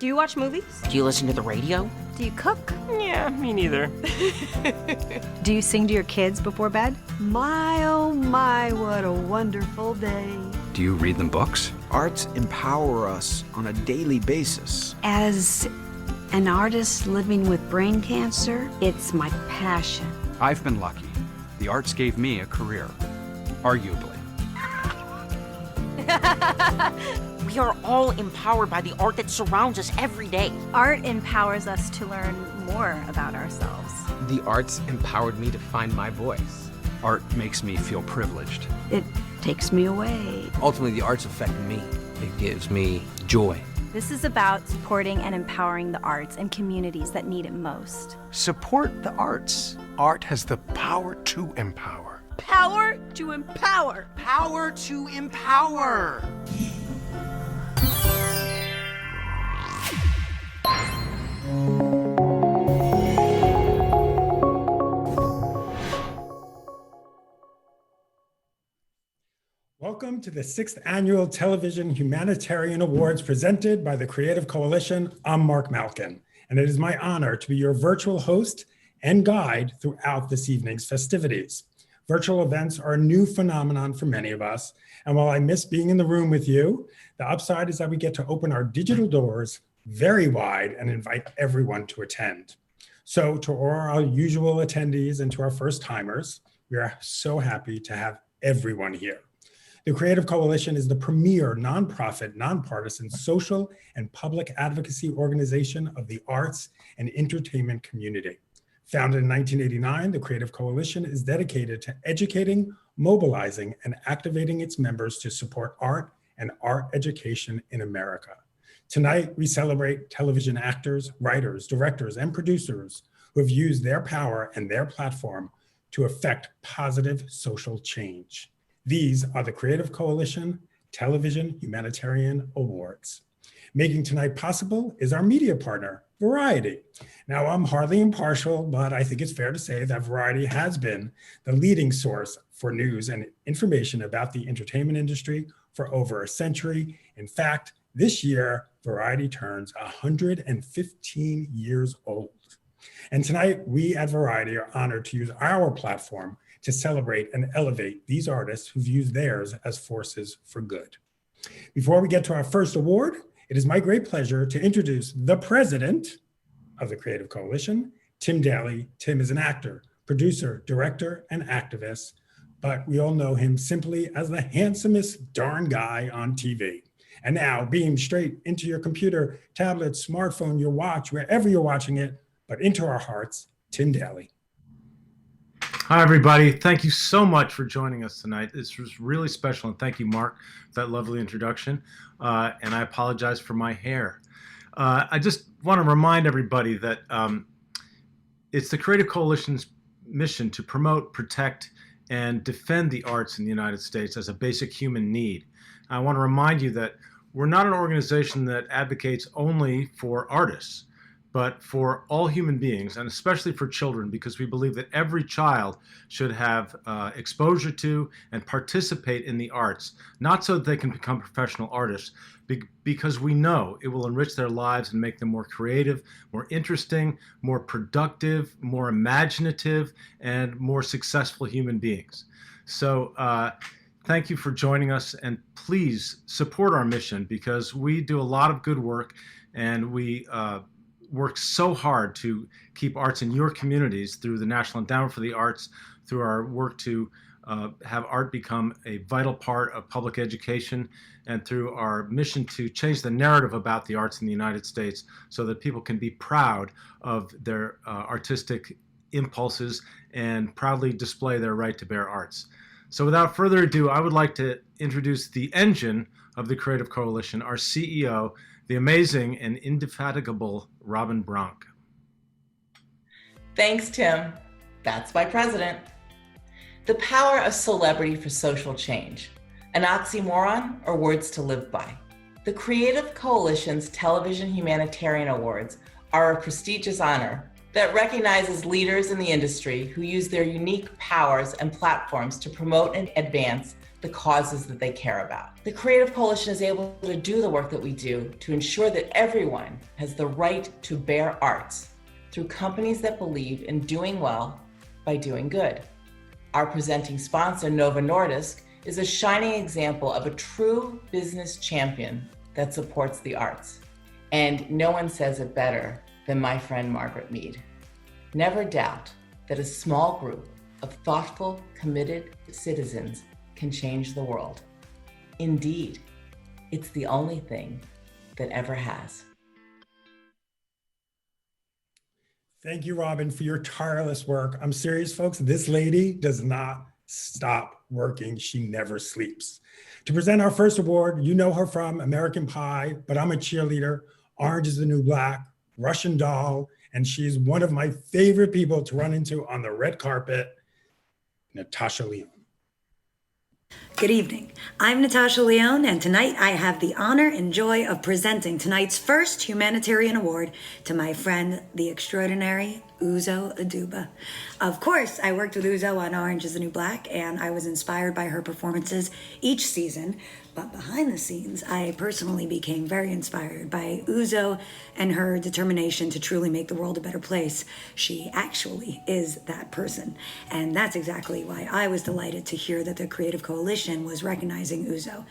Do you watch movies? Do you listen to the radio? Do you cook? Yeah, me neither. Do you sing to your kids before bed? My, oh my, what a wonderful day. Do you read them books? Arts empower us on a daily basis. As an artist living with brain cancer, it's my passion. I've been lucky. The arts gave me a career, arguably. We are all empowered by the art that surrounds us every day. Art empowers us to learn more about ourselves. The arts empowered me to find my voice. Art makes me feel privileged. It takes me away. Ultimately, the arts affect me. It gives me joy. This is about supporting and empowering the arts and communities that need it most. Support the arts. Art has the power to empower. Power to empower. Power to empower. Welcome to the 6th Annual Television Humanitarian Awards presented by the Creative Coalition. I'm Mark Malkin, and it is my honor to be your virtual host and guide throughout this evening's festivities. Virtual events are a new phenomenon for many of us, and while I miss being in the room with you, the upside is that we get to open our digital doors very wide and invite everyone to attend. So to all our usual attendees and to our first timers, we are so happy to have everyone here. The Creative Coalition is the premier nonprofit, nonpartisan social and public advocacy organization of the arts and entertainment community. Founded in 1989, the Creative Coalition is dedicated to educating, mobilizing, and activating its members to support art and art education in America. Tonight, we celebrate television actors, writers, directors, and producers who have used their power and their platform to affect positive social change. These are the Creative Coalition Television Humanitarian Awards. Making tonight possible is our media partner, Variety. Now, I'm hardly impartial, but I think it's fair to say that Variety has been the leading source for news and information about the entertainment industry for over a century. In fact, this year, Variety turns 115 years old. And tonight, we at Variety are honored to use our platform to celebrate and elevate these artists who've used theirs as forces for good. Before we get to our first award, it is my great pleasure to introduce the president of the Creative Coalition, Tim Daly. Tim is an actor, producer, director, and activist, but we all know him simply as the handsomest darn guy on TV. And now, beam straight into your computer, tablet, smartphone, your watch, wherever you're watching it, but into our hearts, Tim Daly. Hi, everybody. Thank you so much for joining us tonight. This was really special, and thank you, Mark, for that lovely introduction. And I apologize for my hair. I just want to remind everybody that it's the Creative Coalition's mission to promote, protect, and defend the arts in the United States as a basic human need. I want to remind you that we're not an organization that advocates only for artists, but for all human beings, and especially for children, because we believe that every child should have exposure to and participate in the arts, not so that they can become professional artists, because we know it will enrich their lives and make them more creative, more interesting, more productive, more imaginative, and more successful human beings. So thank you for joining us, and please support our mission, because we do a lot of good work, and we work so hard to keep arts in your communities through the National Endowment for the Arts, through our work to have art become a vital part of public education, and through our mission to change the narrative about the arts in the United States so that people can be proud of their artistic impulses and proudly display their right to bear arts. So without further ado, I would like to introduce the engine of the Creative Coalition, our CEO, the amazing and indefatigable Robin Bronk. Thanks, Tim. That's my president. The power of celebrity for social change. An oxymoron or words to live by? The Creative Coalition's Television Humanitarian Awards are a prestigious honor that recognizes leaders in the industry who use their unique powers and platforms to promote and advance the causes that they care about. The Creative Coalition is able to do the work that we do to ensure that everyone has the right to bear arts through companies that believe in doing well by doing good. Our presenting sponsor, Novo Nordisk, is a shining example of a true business champion that supports the arts. And no one says it better than my friend Margaret Mead. Never doubt that a small group of thoughtful, committed citizens can change the world. Indeed, it's the only thing that ever has. Thank you, Robin, for your tireless work. I'm serious, folks. This lady does not stop working. She never sleeps. To present our first award, you know her from American Pie, But I'm a Cheerleader, Orange is the New Black, Russian Doll, and she's one of my favorite people to run into on the red carpet, Natasha Lyonne. Good evening. I'm Natasha Lyonne, and tonight I have the honor and joy of presenting tonight's first humanitarian award to my friend, the extraordinary Uzo Aduba. Of course, I worked with Uzo on Orange is the New Black, and I was inspired by her performances each season. But behind the scenes, I personally became very inspired by Uzo and her determination to truly make the world a better place. She actually is that person. And that's exactly why I was delighted to hear that the Creative Coalition was recognizing Uzo.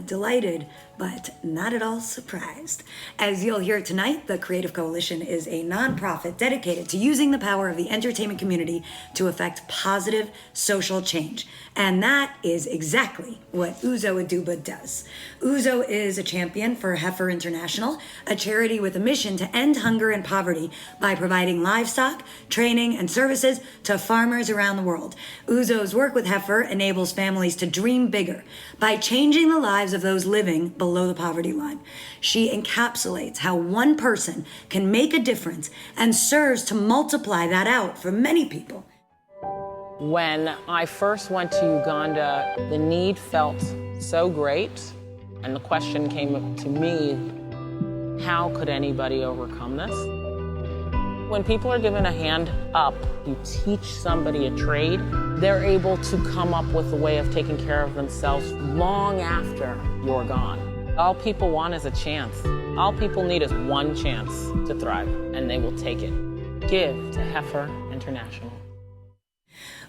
Delighted, but not at all surprised. As you'll hear tonight, the Creative Coalition is a nonprofit dedicated to using the power of the entertainment community to affect positive social change. And that is exactly what Uzo Aduba does. Uzo is a champion for Heifer International, a charity with a mission to end hunger and poverty by providing livestock, training, and services to farmers around the world. Uzo's work with Heifer enables families to dream bigger by changing the lives of those living below the poverty line. She encapsulates how one person can make a difference and serves to multiply that out for many people. When I first went to Uganda, the need felt so great, and the question came to me, how could anybody overcome this? When people are given a hand up, you teach somebody a trade, they're able to come up with a way of taking care of themselves long after you're gone. All people want is a chance. All people need is one chance to thrive, and they will take it. Give to Heifer International.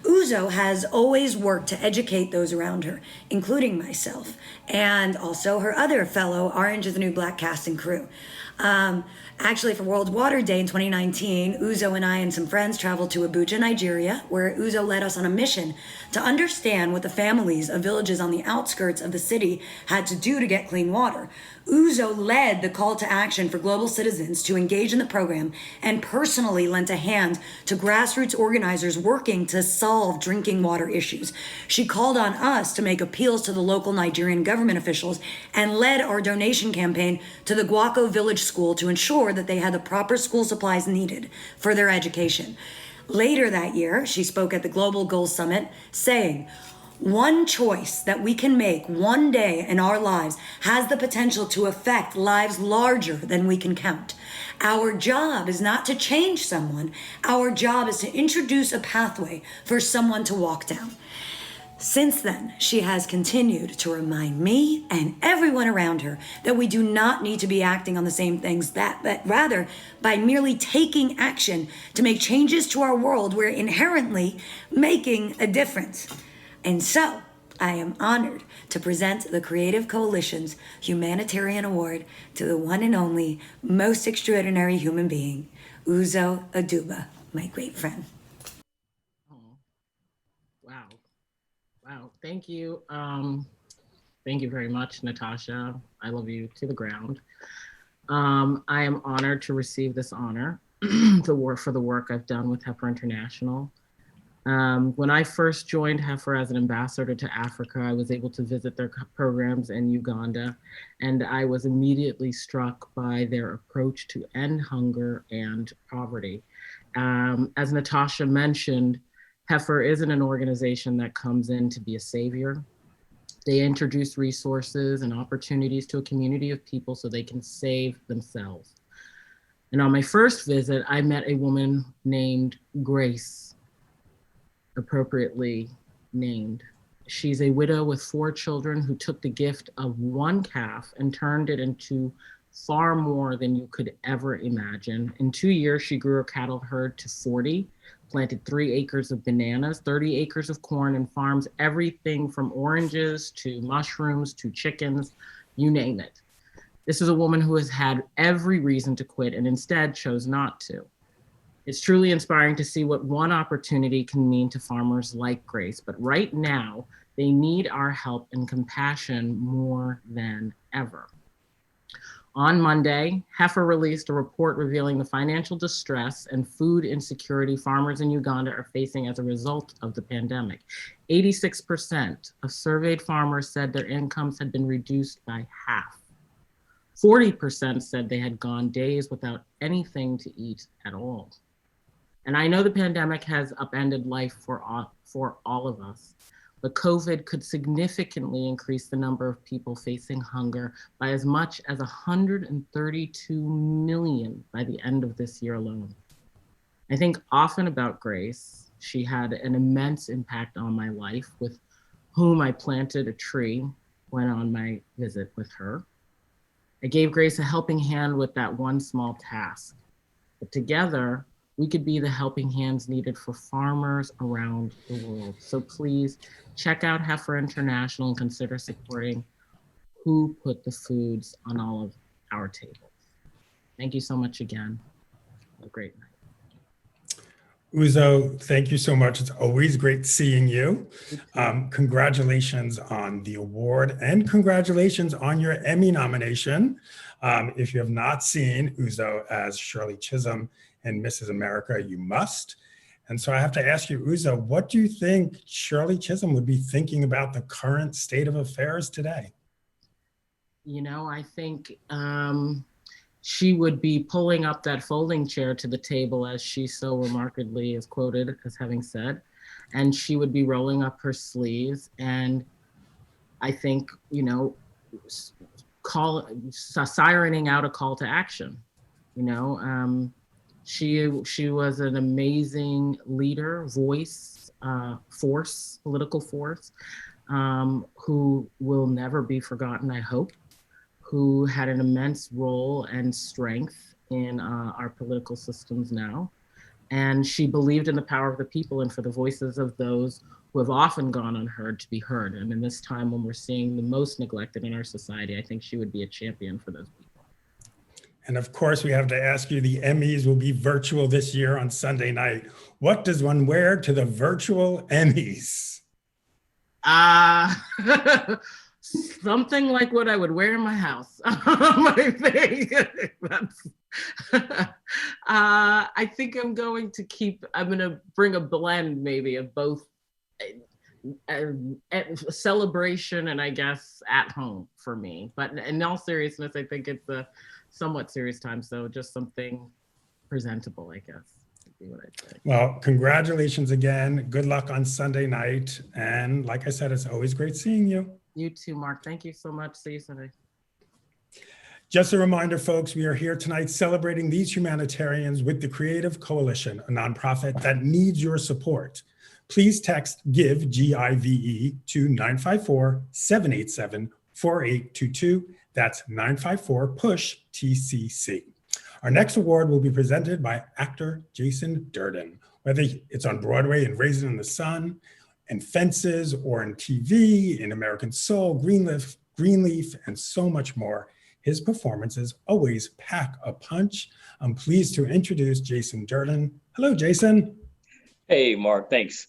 Uzo has always worked to educate those around her, including myself, and also her other fellow Orange is the New Black cast and crew. Actually, for World Water Day in 2019, Uzo and I and some friends traveled to Abuja, Nigeria, where Uzo led us on a mission to understand what the families of villages on the outskirts of the city had to do to get clean water. Uzo led the call to action for global citizens to engage in the program and personally lent a hand to grassroots organizers working to solve drinking water issues. She called on us to make appeals to the local Nigerian government officials and led our donation campaign to the Guaco Village School to ensure that they had the proper school supplies needed for their education. Later that year, she spoke at the Global Goals Summit saying, "One choice that we can make one day in our lives has the potential to affect lives larger than we can count. Our job is not to change someone. Our job is to introduce a pathway for someone to walk down." Since then, she has continued to remind me and everyone around her that we do not need to be acting on the same things, but rather by merely taking action to make changes to our world, we're inherently making a difference. And so, I am honored to present the Creative Coalition's Humanitarian Award to the one and only most extraordinary human being, Uzo Aduba, my great friend. Wow, thank you. Thank you very much, Natasha. I love you to the ground. I am honored to receive this honor for the work I've done with Heifer International. When I first joined Heifer as an ambassador to Africa, I was able to visit their programs in Uganda, and I was immediately struck by their approach to end hunger and poverty. As Natasha mentioned, Heifer isn't an organization that comes in to be a savior. They introduce resources and opportunities to a community of people so they can save themselves. And on my first visit, I met a woman named Grace, appropriately named. She's a widow with 4 children who took the gift of 1 calf and turned it into far more than you could ever imagine. In 2 years, she grew her cattle herd to 40, planted 3 acres of bananas, 30 acres of corn, and farms everything from oranges to mushrooms to chickens, you name it. This is a woman who has had every reason to quit and instead chose not to. It's truly inspiring to see what one opportunity can mean to farmers like Grace, but right now, they need our help and compassion more than ever. On Monday, Heifer released a report revealing the financial distress and food insecurity farmers in Uganda are facing as a result of the pandemic. 86% of surveyed farmers said their incomes had been reduced by half. 40% said they had gone days without anything to eat at all. And I know the pandemic has upended life for all of us, but COVID could significantly increase the number of people facing hunger by as much as 132 million by the end of this year alone. I think often about Grace. She had an immense impact on my life, with whom I planted a tree when on my visit with her. I gave Grace a helping hand with that one small task, but together, we could be the helping hands needed for farmers around the world. So please check out Heifer International and consider supporting who put the foods on all of our tables. Thank you so much again. Have a great night. Uzo, thank you so much. It's always great seeing you. Congratulations on the award and congratulations on your Emmy nomination. If you have not seen Uzo as Shirley Chisholm in Mrs. America, you must. And so I have to ask you, Uzo, what do you think Shirley Chisholm would be thinking about the current state of affairs today? You know, I think she would be pulling up that folding chair to the table, as she so remarkably is quoted as having said, and she would be rolling up her sleeves. And I think, you know, sirening out a call to action. You know, she was an amazing leader, voice, political force, who will never be forgotten, I hope, who had an immense role and strength in our political systems now. And she believed in the power of the people and for the voices of those who have often gone unheard to be heard. And in this time when we're seeing the most neglected in our society, I think she would be a champion for those people. And of course, we have to ask you, the Emmys will be virtual this year on Sunday night. What does one wear to the virtual Emmys? Something like what I would wear in my house. I think I'm going to bring a blend maybe of both celebration and I guess at home for me. But in all seriousness, I think it's a somewhat serious time. So just something presentable, I guess. What I'd say. Well, congratulations again. Good luck on Sunday night. And like I said, it's always great seeing you. You too, Mark. Thank you so much. See you Sunday. Just a reminder, folks, we are here tonight celebrating these humanitarians with the Creative Coalition, a nonprofit that needs your support. Please text GIVE, G-I-V-E, to 954-787-4822. That's 954-PUSH-TCC. Our next award will be presented by actor Jason Dirden. Whether it's on Broadway in Raisin in the Sun, in Fences, or in TV, in American Soul, Greenleaf, and so much more, his performances always pack a punch. I'm pleased to introduce Jason Dirden. Hello, Jason. Hey, Mark, thanks.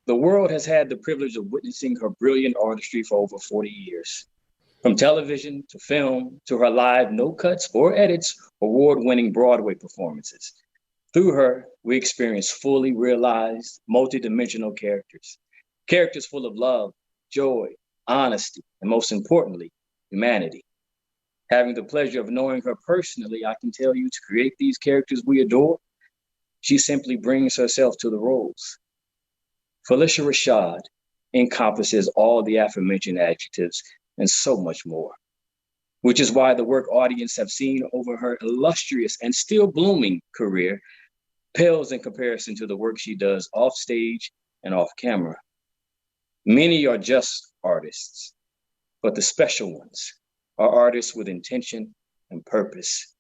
The world has had the privilege of witnessing her brilliant artistry for over 40 years. From television to film to her live no cuts or edits, award-winning Broadway performances. Through her, we experience fully realized, multidimensional characters. Characters full of love, joy, honesty, and most importantly, humanity. Having the pleasure of knowing her personally, I can tell you to create these characters we adore, she simply brings herself to the roles. Phylicia Rashad encompasses all the aforementioned adjectives and so much more, which is why the work audience have seen over her illustrious and still blooming career pales in comparison to the work she does off stage and off camera. Many are just artists, but the special ones are artists with intention and purpose.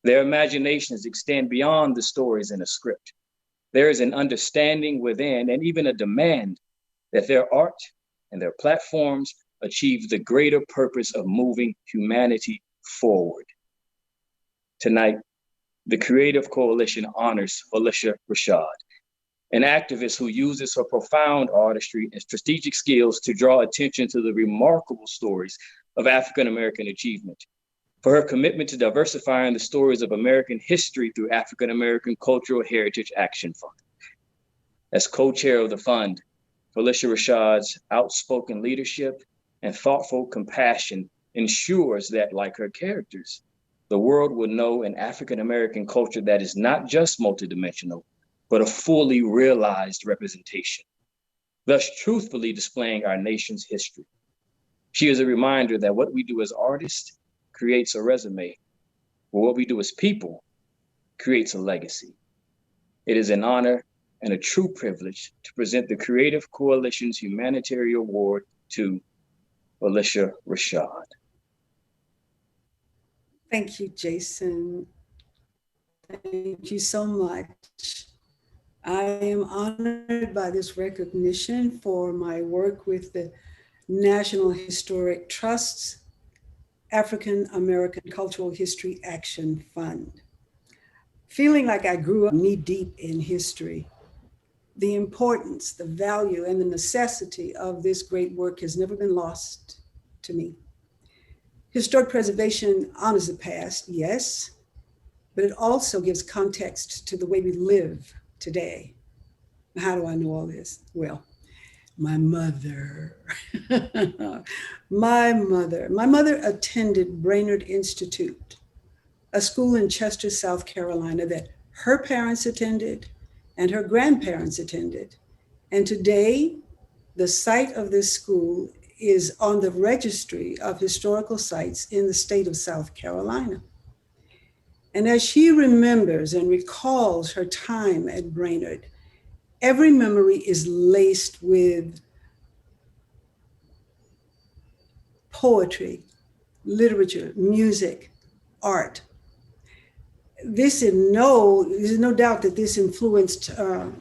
Their imaginations extend beyond the stories in a script. There is an understanding within and even a demand that their art and their platforms achieve the greater purpose of moving humanity forward. Tonight, the Creative Coalition honors Phylicia Rashad, an activist who uses her profound artistry and strategic skills to draw attention to the remarkable stories of African-American achievement, for her commitment to diversifying the stories of American history through African-American Cultural Heritage Action Fund. As co-chair of the fund, Phylicia Rashad's outspoken leadership and thoughtful compassion ensures that, like her characters, the world will know an African-American culture that is not just multidimensional, but a fully realized representation, thus truthfully displaying our nation's history. She is a reminder that what we do as artists creates a resume, but what we do as people creates a legacy. It is an honor and a true privilege to present the Creative Coalition's Humanitarian Award to Phylicia Rashad. Thank you, Jason. Thank you so much. I am honored by this recognition for my work with the National Historic Trust's African American Cultural History Action Fund. Feeling like I grew up knee-deep in history, the importance, the value, and the necessity of this great work has never been lost to me. Historic preservation honors the past, yes, but it also gives context to the way we live today. How do I know all this? Well, my mother. My mother attended Brainerd Institute, a school in Chester, South Carolina that her parents attended and her grandparents attended. And today, the site of this school is on the registry of historical sites in the state of South Carolina. And as she remembers and recalls her time at Brainerd, every memory is laced with poetry, literature, music, art. There's no doubt that this influenced the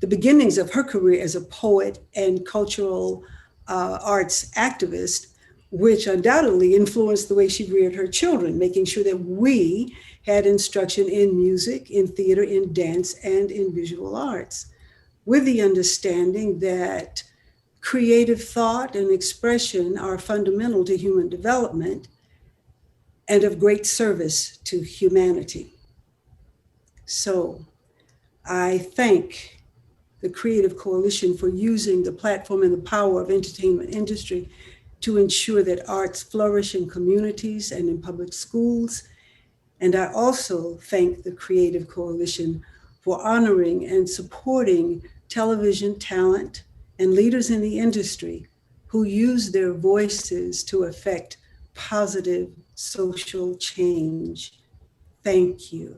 beginnings of her career as a poet and cultural arts activist, which undoubtedly influenced the way she reared her children, making sure that we had instruction in music, in theater, in dance, and in visual arts, with the understanding that creative thought and expression are fundamental to human development and of great service to humanity. So I thank the Creative Coalition for using the platform and the power of entertainment industry to ensure that arts flourish in communities and in public schools. And I also thank the Creative Coalition for honoring and supporting television talent and leaders in the industry who use their voices to affect positive social change. Thank you.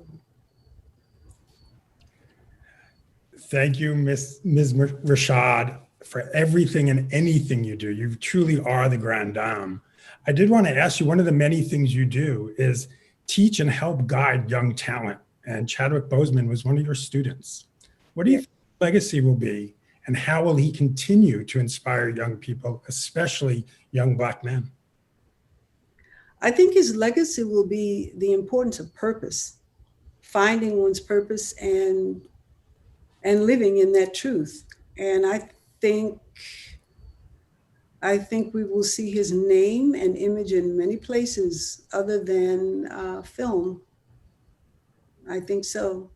Thank you, Ms. Rashad, for everything and anything you do. You truly are the grande dame. I did want to ask you, one of the many things you do is teach and help guide young talent. And Chadwick Boseman was one of your students. What do you think his legacy will be, and how will he continue to inspire young people, especially young Black men? I think his legacy will be the importance of purpose, finding one's purpose and living in that truth. And I think we will see his name and image in many places other than film. I think so.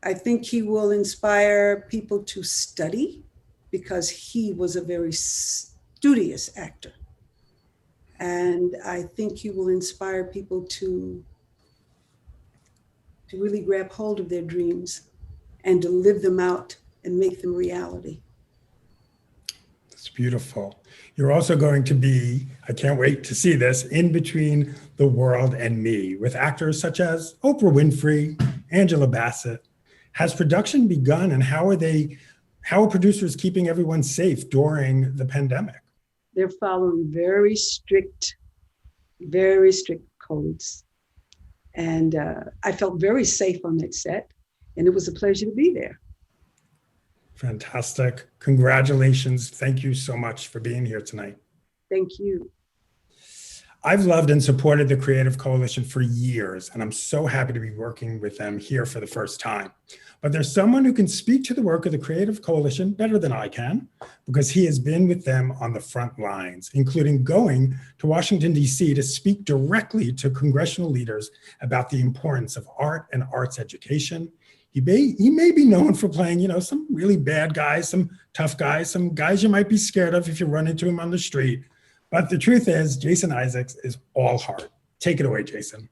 I think he will inspire people to study because he was a very studious actor. And I think he will inspire people to really grab hold of their dreams and to live them out and make them reality. It's beautiful. You're also going to be, I can't wait to see this, In Between the World and Me, with actors such as Oprah Winfrey, Angela Bassett. Has production begun, and how How are producers keeping everyone safe during the pandemic? They're following very strict codes. And I felt very safe on that set, and it was a pleasure to be there. Fantastic. Congratulations. Thank you so much for being here tonight. Thank you. I've loved and supported the Creative Coalition for years, and I'm so happy to be working with them here for the first time. But there's someone who can speak to the work of the Creative Coalition better than I can, because he has been with them on the front lines, including going to Washington, D.C. to speak directly to congressional leaders about the importance of art and arts education. He may be known for playing, some really bad guys, some tough guys, some guys you might be scared of if you run into him on the street. But the truth is, Jason Isaacs is all heart. Take it away, Jason.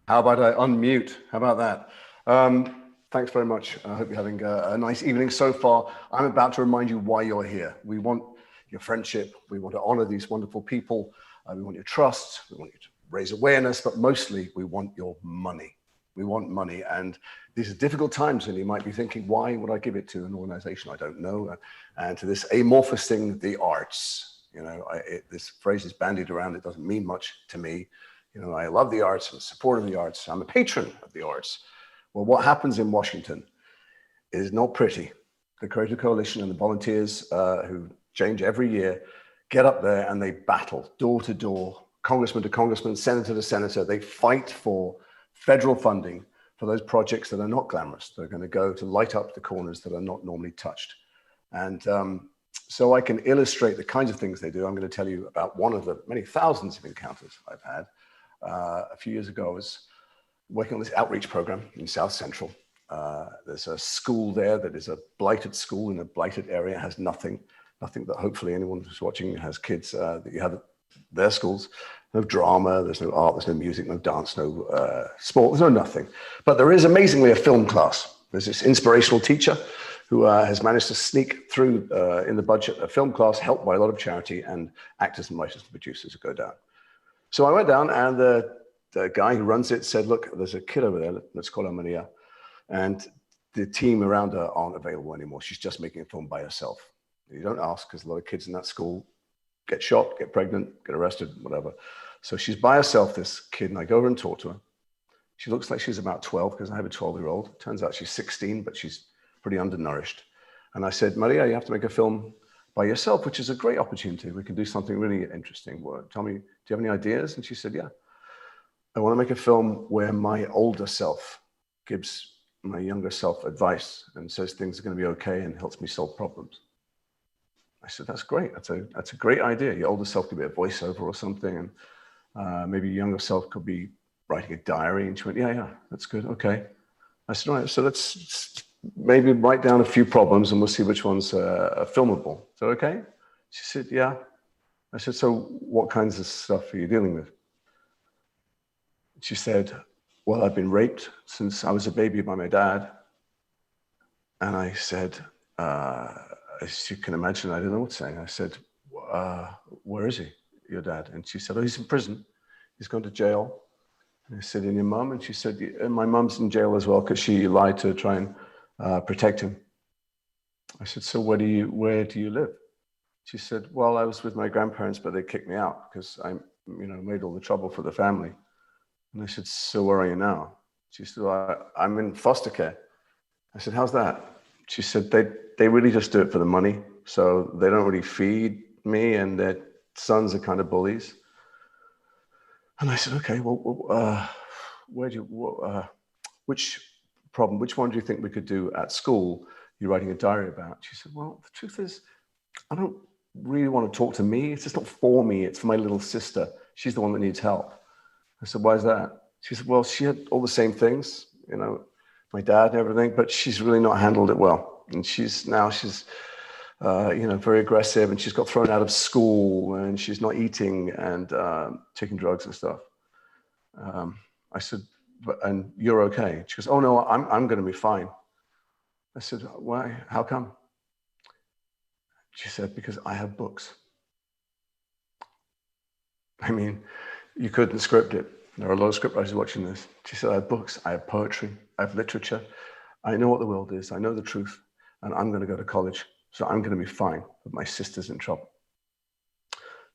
How about I unmute? How about that? Thanks very much. I hope you're having a nice evening so far. I'm about to remind you why you're here. We want your friendship. We want to honor these wonderful people. We want your trust. We want you to raise awareness, but mostly we want your money. We want money. And these are difficult times, and you might be thinking, why would I give it to an organization I don't know? And to this amorphous thing, the arts. This phrase is bandied around. It doesn't mean much to me. I love the arts and support of the arts. I'm a patron of the arts. Well, what happens in Washington is not pretty. The Creative Coalition and the volunteers who change every year get up there and they battle door to door, congressman to congressman, senator to senator. They fight for federal funding for those projects that are not glamorous. They're going to go to light up the corners that are not normally touched. And so I can illustrate the kinds of things they do. I'm going to tell you about one of the many thousands of encounters I've had. A few years ago, I was working on this outreach program in South Central. There's a school there that is a blighted school in a blighted area. It has nothing that hopefully anyone who's watching has kids that you have at their schools. No drama, there's no art, there's no music, no dance, no sport, there's no nothing. But there is amazingly a film class. There's this inspirational teacher who has managed to sneak through in the budget a film class helped by a lot of charity and actors and writers and producers who go down. So I went down and the guy who runs it said, look, there's a kid over there, let's call her Maria. And the team around her aren't available anymore. She's just making a film by herself. You don't ask because a lot of kids in that school get shot, get pregnant, get arrested, whatever. So she's by herself, this kid, and I go over and talk to her. She looks like she's about 12 because I have a 12-year-old. Turns out she's 16, but she's pretty undernourished. And I said, Maria, you have to make a film by yourself, which is a great opportunity. We can do something really interesting. Well, tell me, do you have any ideas? And she said, yeah. I want to make a film where my older self gives my younger self advice and says things are going to be okay and helps me solve problems. I said, that's great. That's a great idea. Your older self could be a voiceover or something. And maybe your younger self could be writing a diary. And she went, yeah, that's good. Okay. I said, all right, so let's maybe write down a few problems and we'll see which ones are filmable. Is that okay? She said, yeah. I said, so what kinds of stuff are you dealing with? She said, well, I've been raped since I was a baby by my dad. And I said, as you can imagine, I didn't know what to say. I said, where is he, your dad? And she said, oh, he's in prison. He's gone to jail. And I said, and your mum? And she said, my mum's in jail as well because she lied to try and protect him. I said, so where do you live? She said, well, I was with my grandparents, but they kicked me out because I made all the trouble for the family. And I said, so where are you now? She said, well, I'm in foster care. I said, how's that? She said, they really just do it for the money. So they don't really feed me and their sons are kind of bullies. And I said, okay, well, which one do you think we could do at school you're writing a diary about? She said, well, the truth is, I don't really want to talk to me. It's just not for me. It's for my little sister. She's the one that needs help. I said, why is that? She said, well, she had all the same things, my dad and everything, but she's really not handled it well. And she's very aggressive and she's got thrown out of school and she's not eating and taking drugs and stuff. I said, and you're okay? She goes, oh no, I'm going to be fine. I said, why? How come? She said, because I have books. I mean, you couldn't script it. There are a lot of scriptwriters watching this. She said, I have books, I have poetry, I have literature. I know what the world is, I know the truth, and I'm going to go to college, so I'm going to be fine, but my sister's in trouble.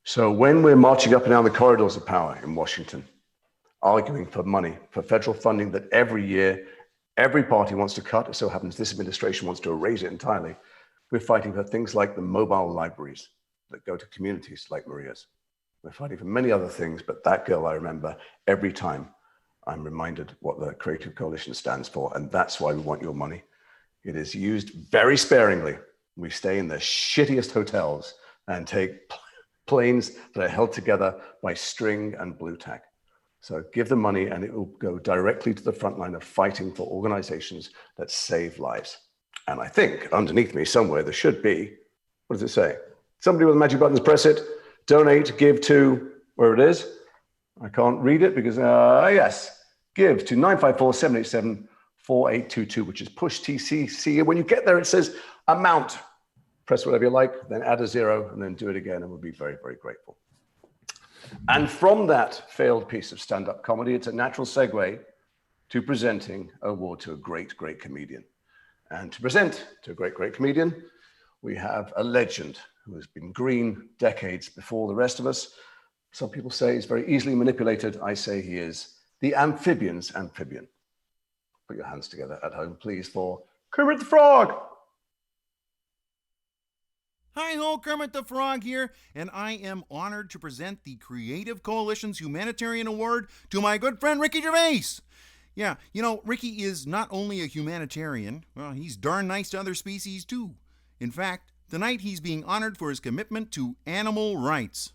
So when we're marching up and down the corridors of power in Washington, arguing for money, for federal funding that every year, every party wants to cut, it so happens this administration wants to erase it entirely, we're fighting for things like the mobile libraries that go to communities like Maria's. We're fighting for many other things, but that girl I remember every time I'm reminded what the Creative Coalition stands for, and that's why we want your money. It is used very sparingly. We stay in the shittiest hotels and take planes that are held together by string and blue tack. So give the money and it will go directly to the front line of fighting for organizations that save lives. And I think underneath me somewhere there should be, what does it say? Somebody with the magic buttons, press it. Donate, give to, where it is. I can't read it because, yes, give to 954-787-4822, which is push TCC. When you get there, it says amount. Press whatever you like, then add a 0, and then do it again, and we'll be very, very grateful. And from that failed piece of stand-up comedy, it's a natural segue to presenting an award to a great, great comedian. And to present to a great, great comedian, we have a legend who has been green decades before the rest of us. Some people say he's very easily manipulated. I say he is the amphibian's amphibian. Put your hands together at home, please, for Kermit the Frog. Hi-ho, Kermit the Frog here, and I am honored to present the Creative Coalition's Humanitarian Award to my good friend Ricky Gervais. Yeah, you know, Ricky is not only a humanitarian, well, he's darn nice to other species too. In fact, tonight he's being honored for his commitment to animal rights.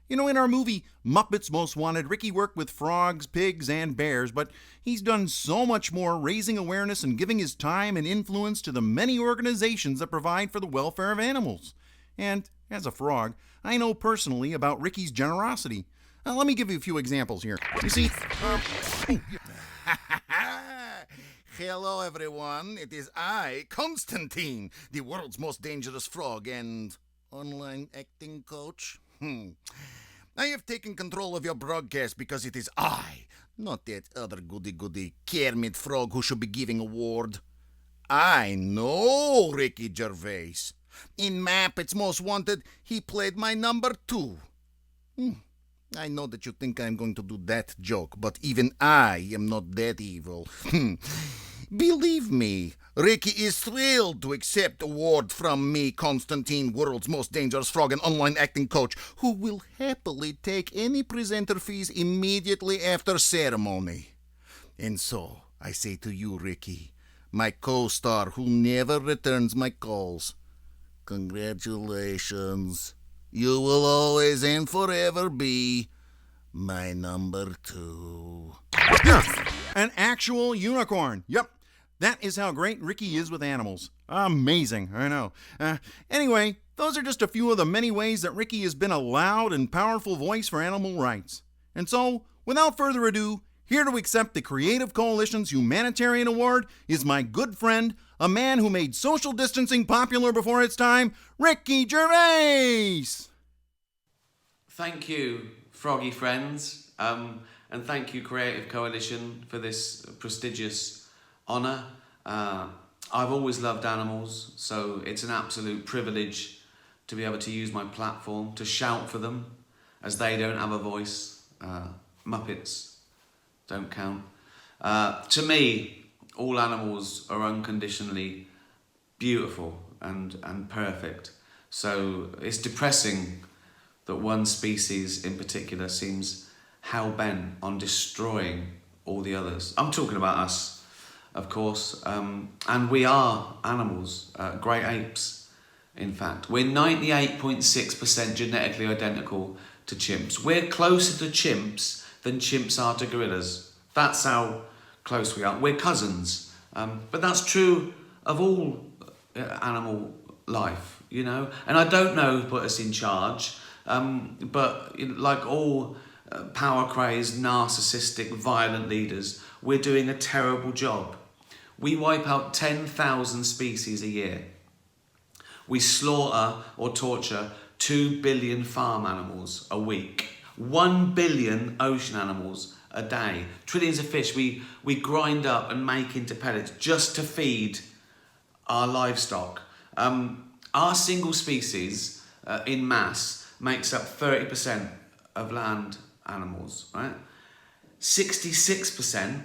You know, in our movie Muppets Most Wanted, Ricky worked with frogs, pigs, and bears, but he's done so much more, raising awareness and giving his time and influence to the many organizations that provide for the welfare of animals. And as a frog, I know personally about Ricky's generosity. Let me give you a few examples here. You see, Hello, everyone. It is I, Constantine, the world's most dangerous frog and online acting coach. I have taken control of your broadcast because it is I, not that other goody-goody Kermit Frog who should be giving award. I know Ricky Gervais. In Muppets Most Wanted, he played my number 2. I know that you think I'm going to do that joke, but even I am not that evil. Believe me, Ricky is thrilled to accept award from me, Constantine, world's most dangerous frog and online acting coach, who will happily take any presenter fees immediately after ceremony. And so, I say to you, Ricky, my co-star who never returns my calls, congratulations. You will always and forever be my number 2. An actual unicorn. Yep. That is how great Ricky is with animals. Amazing, I know. Anyway, those are just a few of the many ways that Ricky has been a loud and powerful voice for animal rights. And so, without further ado, here to accept the Creative Coalition's Humanitarian Award is my good friend, a man who made social distancing popular before its time, Ricky Gervais! Thank you, Froggy friends, and thank you, Creative Coalition, for this prestigious honour. I've always loved animals, so it's an absolute privilege to be able to use my platform to shout for them, as they don't have a voice. Muppets don't count. To me, all animals are unconditionally beautiful and perfect. So it's depressing that one species in particular seems hell-bent on destroying all the others. I'm talking about us, of course, and we are animals, great apes, in fact. We're 98.6% genetically identical to chimps. We're closer to chimps than chimps are to gorillas. That's how close we are. We're cousins, but that's true of all animal life, you know. And I don't know who put us in charge, but like all power-crazed, narcissistic, violent leaders, we're doing a terrible job. We wipe out 10,000 species a year. We slaughter or torture 2 billion farm animals a week. 1 billion ocean animals a day. Trillions of fish we grind up and make into pellets just to feed our livestock. Our single species in mass makes up 30% of land animals, right? 66%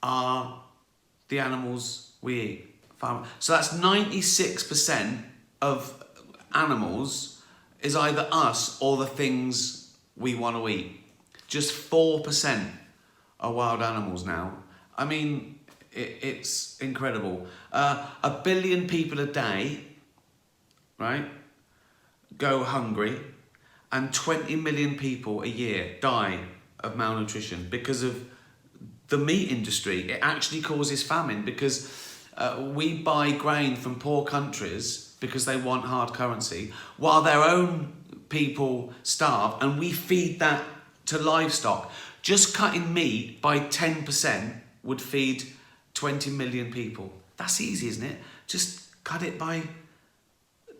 are the animals we eat. So that's 96% of animals is either us or the things we want to eat. Just 4% are wild animals now. I mean, it's incredible. 1 billion people a day, right, go hungry, and 20 million people a year die of malnutrition because of the meat industry. It actually causes famine because we buy grain from poor countries because they want hard currency, while their own people starve, and we feed that to livestock. Just cutting meat by 10% would feed 20 million people. That's easy, isn't it? Just cut it by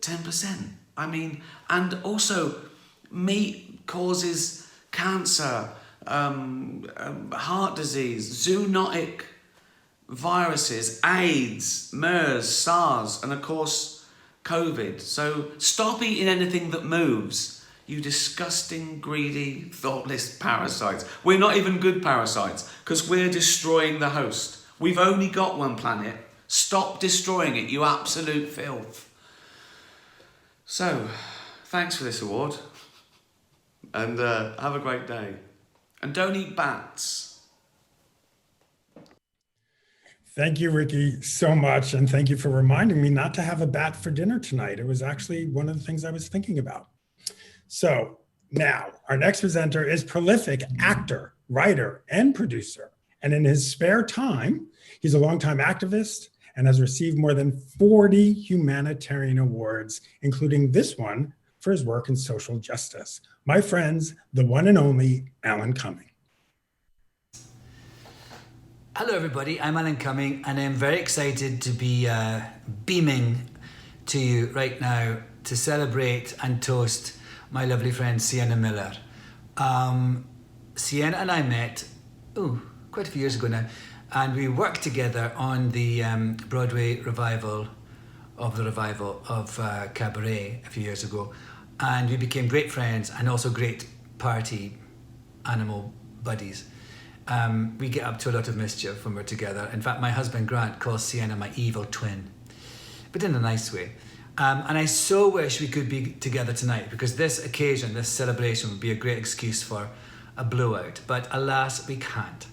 10%. I mean, and also meat causes cancer, heart disease, zoonotic viruses, AIDS, MERS, SARS, and of course, COVID. So stop eating anything that moves, you disgusting, greedy, thoughtless parasites. We're not even good parasites because we're destroying the host. We've only got one planet. Stop destroying it, you absolute filth. So, thanks for this award. And have a great day. And don't eat bats. Thank you, Ricky, so much. And thank you for reminding me not to have a bat for dinner tonight. It was actually one of the things I was thinking about. So now our next presenter is prolific actor, writer, and producer. And in his spare time, he's a longtime activist and has received more than 40 humanitarian awards, including this one for his work in social justice. My friends, the one and only Alan Cumming. Hello everybody, I'm Alan Cumming and I'm very excited to be beaming to you right now to celebrate and toast my lovely friend Sienna Miller. Sienna and I met, quite a few years ago now, and we worked together on the Broadway revival of Cabaret a few years ago, and we became great friends and also great party animal buddies. We get up to a lot of mischief when we're together. In fact, my husband Grant calls Sienna my evil twin, but in a nice way. And I so wish we could be together tonight because this occasion, this celebration would be a great excuse for a blowout, but alas, we can't.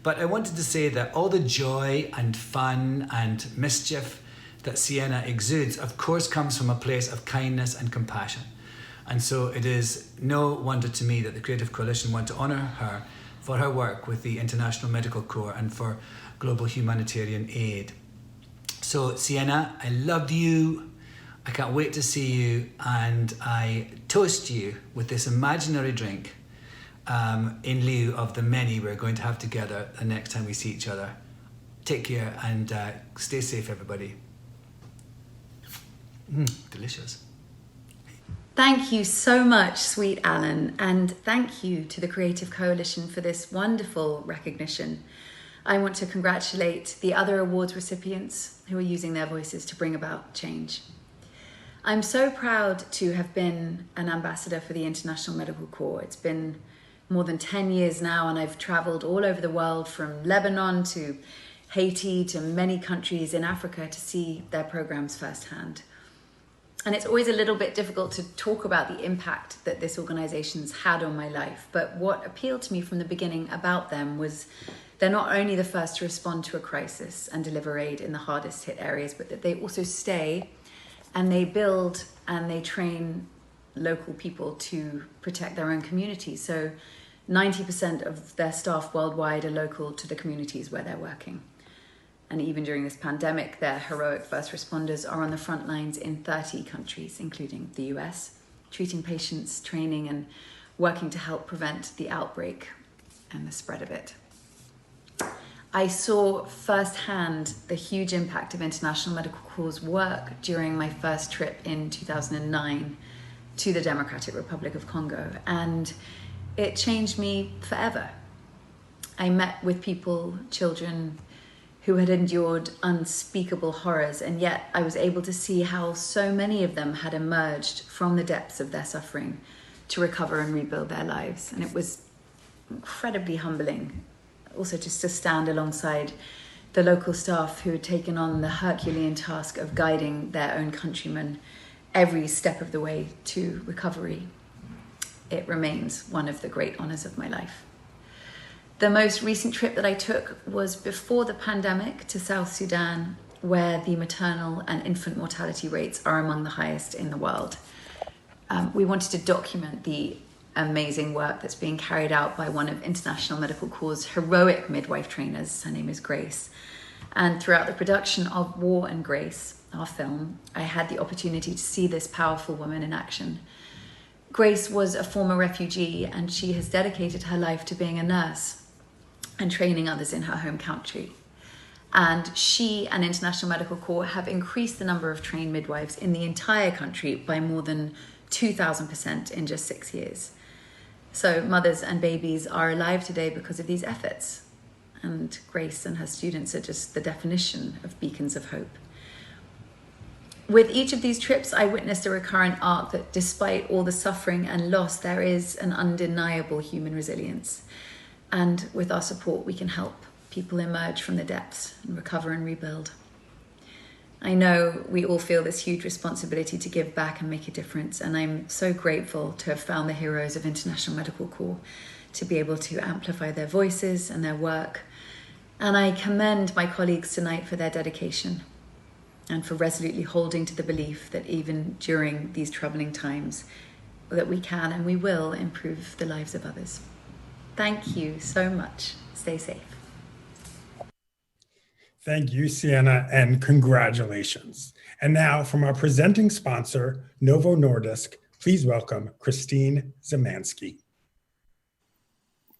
But I wanted to say that all the joy and fun and mischief that Sienna exudes, of course, comes from a place of kindness and compassion. And so it is no wonder to me that the Creative Coalition want to honour her for her work with the International Medical Corps and for global humanitarian aid. So Sienna, I love you. I can't wait to see you, and I toast you with this imaginary drink in lieu of the many we're going to have together the next time we see each other. Take care and stay safe, everybody. Delicious. Thank you so much, sweet Alan, and thank you to the Creative Coalition for this wonderful recognition. I want to congratulate the other awards recipients who are using their voices to bring about change. I'm so proud to have been an ambassador for the International Medical Corps. It's been more than 10 years now, and I've traveled all over the world from Lebanon to Haiti to many countries in Africa to see their programs firsthand. And it's always a little bit difficult to talk about the impact that this organization's had on my life. But what appealed to me from the beginning about them was they're not only the first to respond to a crisis and deliver aid in the hardest hit areas, but that they also stay and they build and they train local people to protect their own communities. So 90% of their staff worldwide are local to the communities where they're working. And even during this pandemic, their heroic first responders are on the front lines in 30 countries, including the US, treating patients, training, and working to help prevent the outbreak and the spread of it. I saw firsthand the huge impact of International Medical Corps' work during my first trip in 2009 to the Democratic Republic of Congo. And It changed me forever. I met with people, children, who had endured unspeakable horrors, and yet I was able to see how so many of them had emerged from the depths of their suffering to recover and rebuild their lives. And it was incredibly humbling, also just to stand alongside the local staff who had taken on the Herculean task of guiding their own countrymen every step of the way to recovery. It remains one of the great honors of my life. The most recent trip that I took was before the pandemic to South Sudan, where the maternal and infant mortality rates are among the highest in the world. We wanted to document the amazing work that's being carried out by one of International Medical Corps' heroic midwife trainers. Her name is Grace. And throughout the production of War and Grace, our film, I had the opportunity to see this powerful woman in action. Grace was a former refugee, and she has dedicated her life to being a nurse and training others in her home country. And she and International Medical Corps have increased the number of trained midwives in the entire country by more than 2,000% in just 6 years. So mothers and babies are alive today because of these efforts. And Grace and her students are just the definition of beacons of hope. With each of these trips, I witnessed a recurrent arc that despite all the suffering and loss, there is an undeniable human resilience. And with our support, we can help people emerge from the depths and recover and rebuild. I know we all feel this huge responsibility to give back and make a difference, and I'm so grateful to have found the heroes of International Medical Corps to be able to amplify their voices and their work. And I commend my colleagues tonight for their dedication and for resolutely holding to the belief that even during these troubling times, that we can and we will improve the lives of others. Thank you so much. Stay safe. Thank you, Sienna, and congratulations. And now from our presenting sponsor, Novo Nordisk, please welcome Christine Zemansky.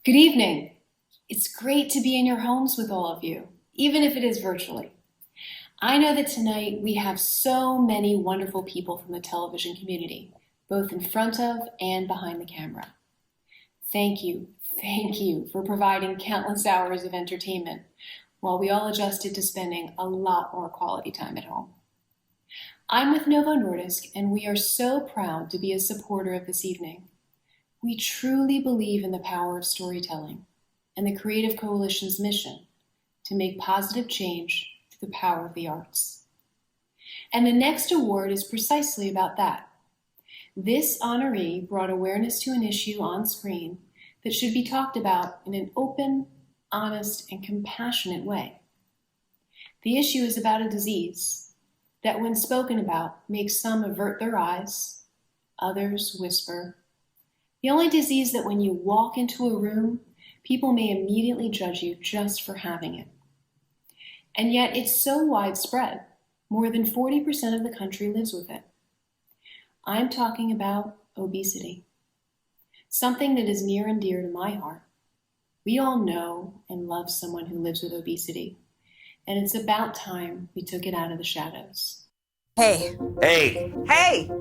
Good evening. It's great to be in your homes with all of you, even if it is virtually. I know that tonight we have so many wonderful people from the television community, both in front of and behind the camera. Thank you for providing countless hours of entertainment while we all adjusted to spending a lot more quality time at home. I'm with Novo Nordisk, and we are so proud to be a supporter of this evening. We truly believe in the power of storytelling and the Creative Coalition's mission to make positive change through the power of the arts. And the next award is precisely about that. This honoree brought awareness to an issue on screen that should be talked about in an open, honest, and compassionate way. The issue is about a disease that, when spoken about, makes some avert their eyes, others whisper. The only disease that when you walk into a room, people may immediately judge you just for having it. And yet it's so widespread, more than 40% of the country lives with it. I'm talking about obesity, something that is near and dear to my heart. We all know and love someone who lives with obesity, and it's about time we took it out of the shadows. Hey. Hey. Hey.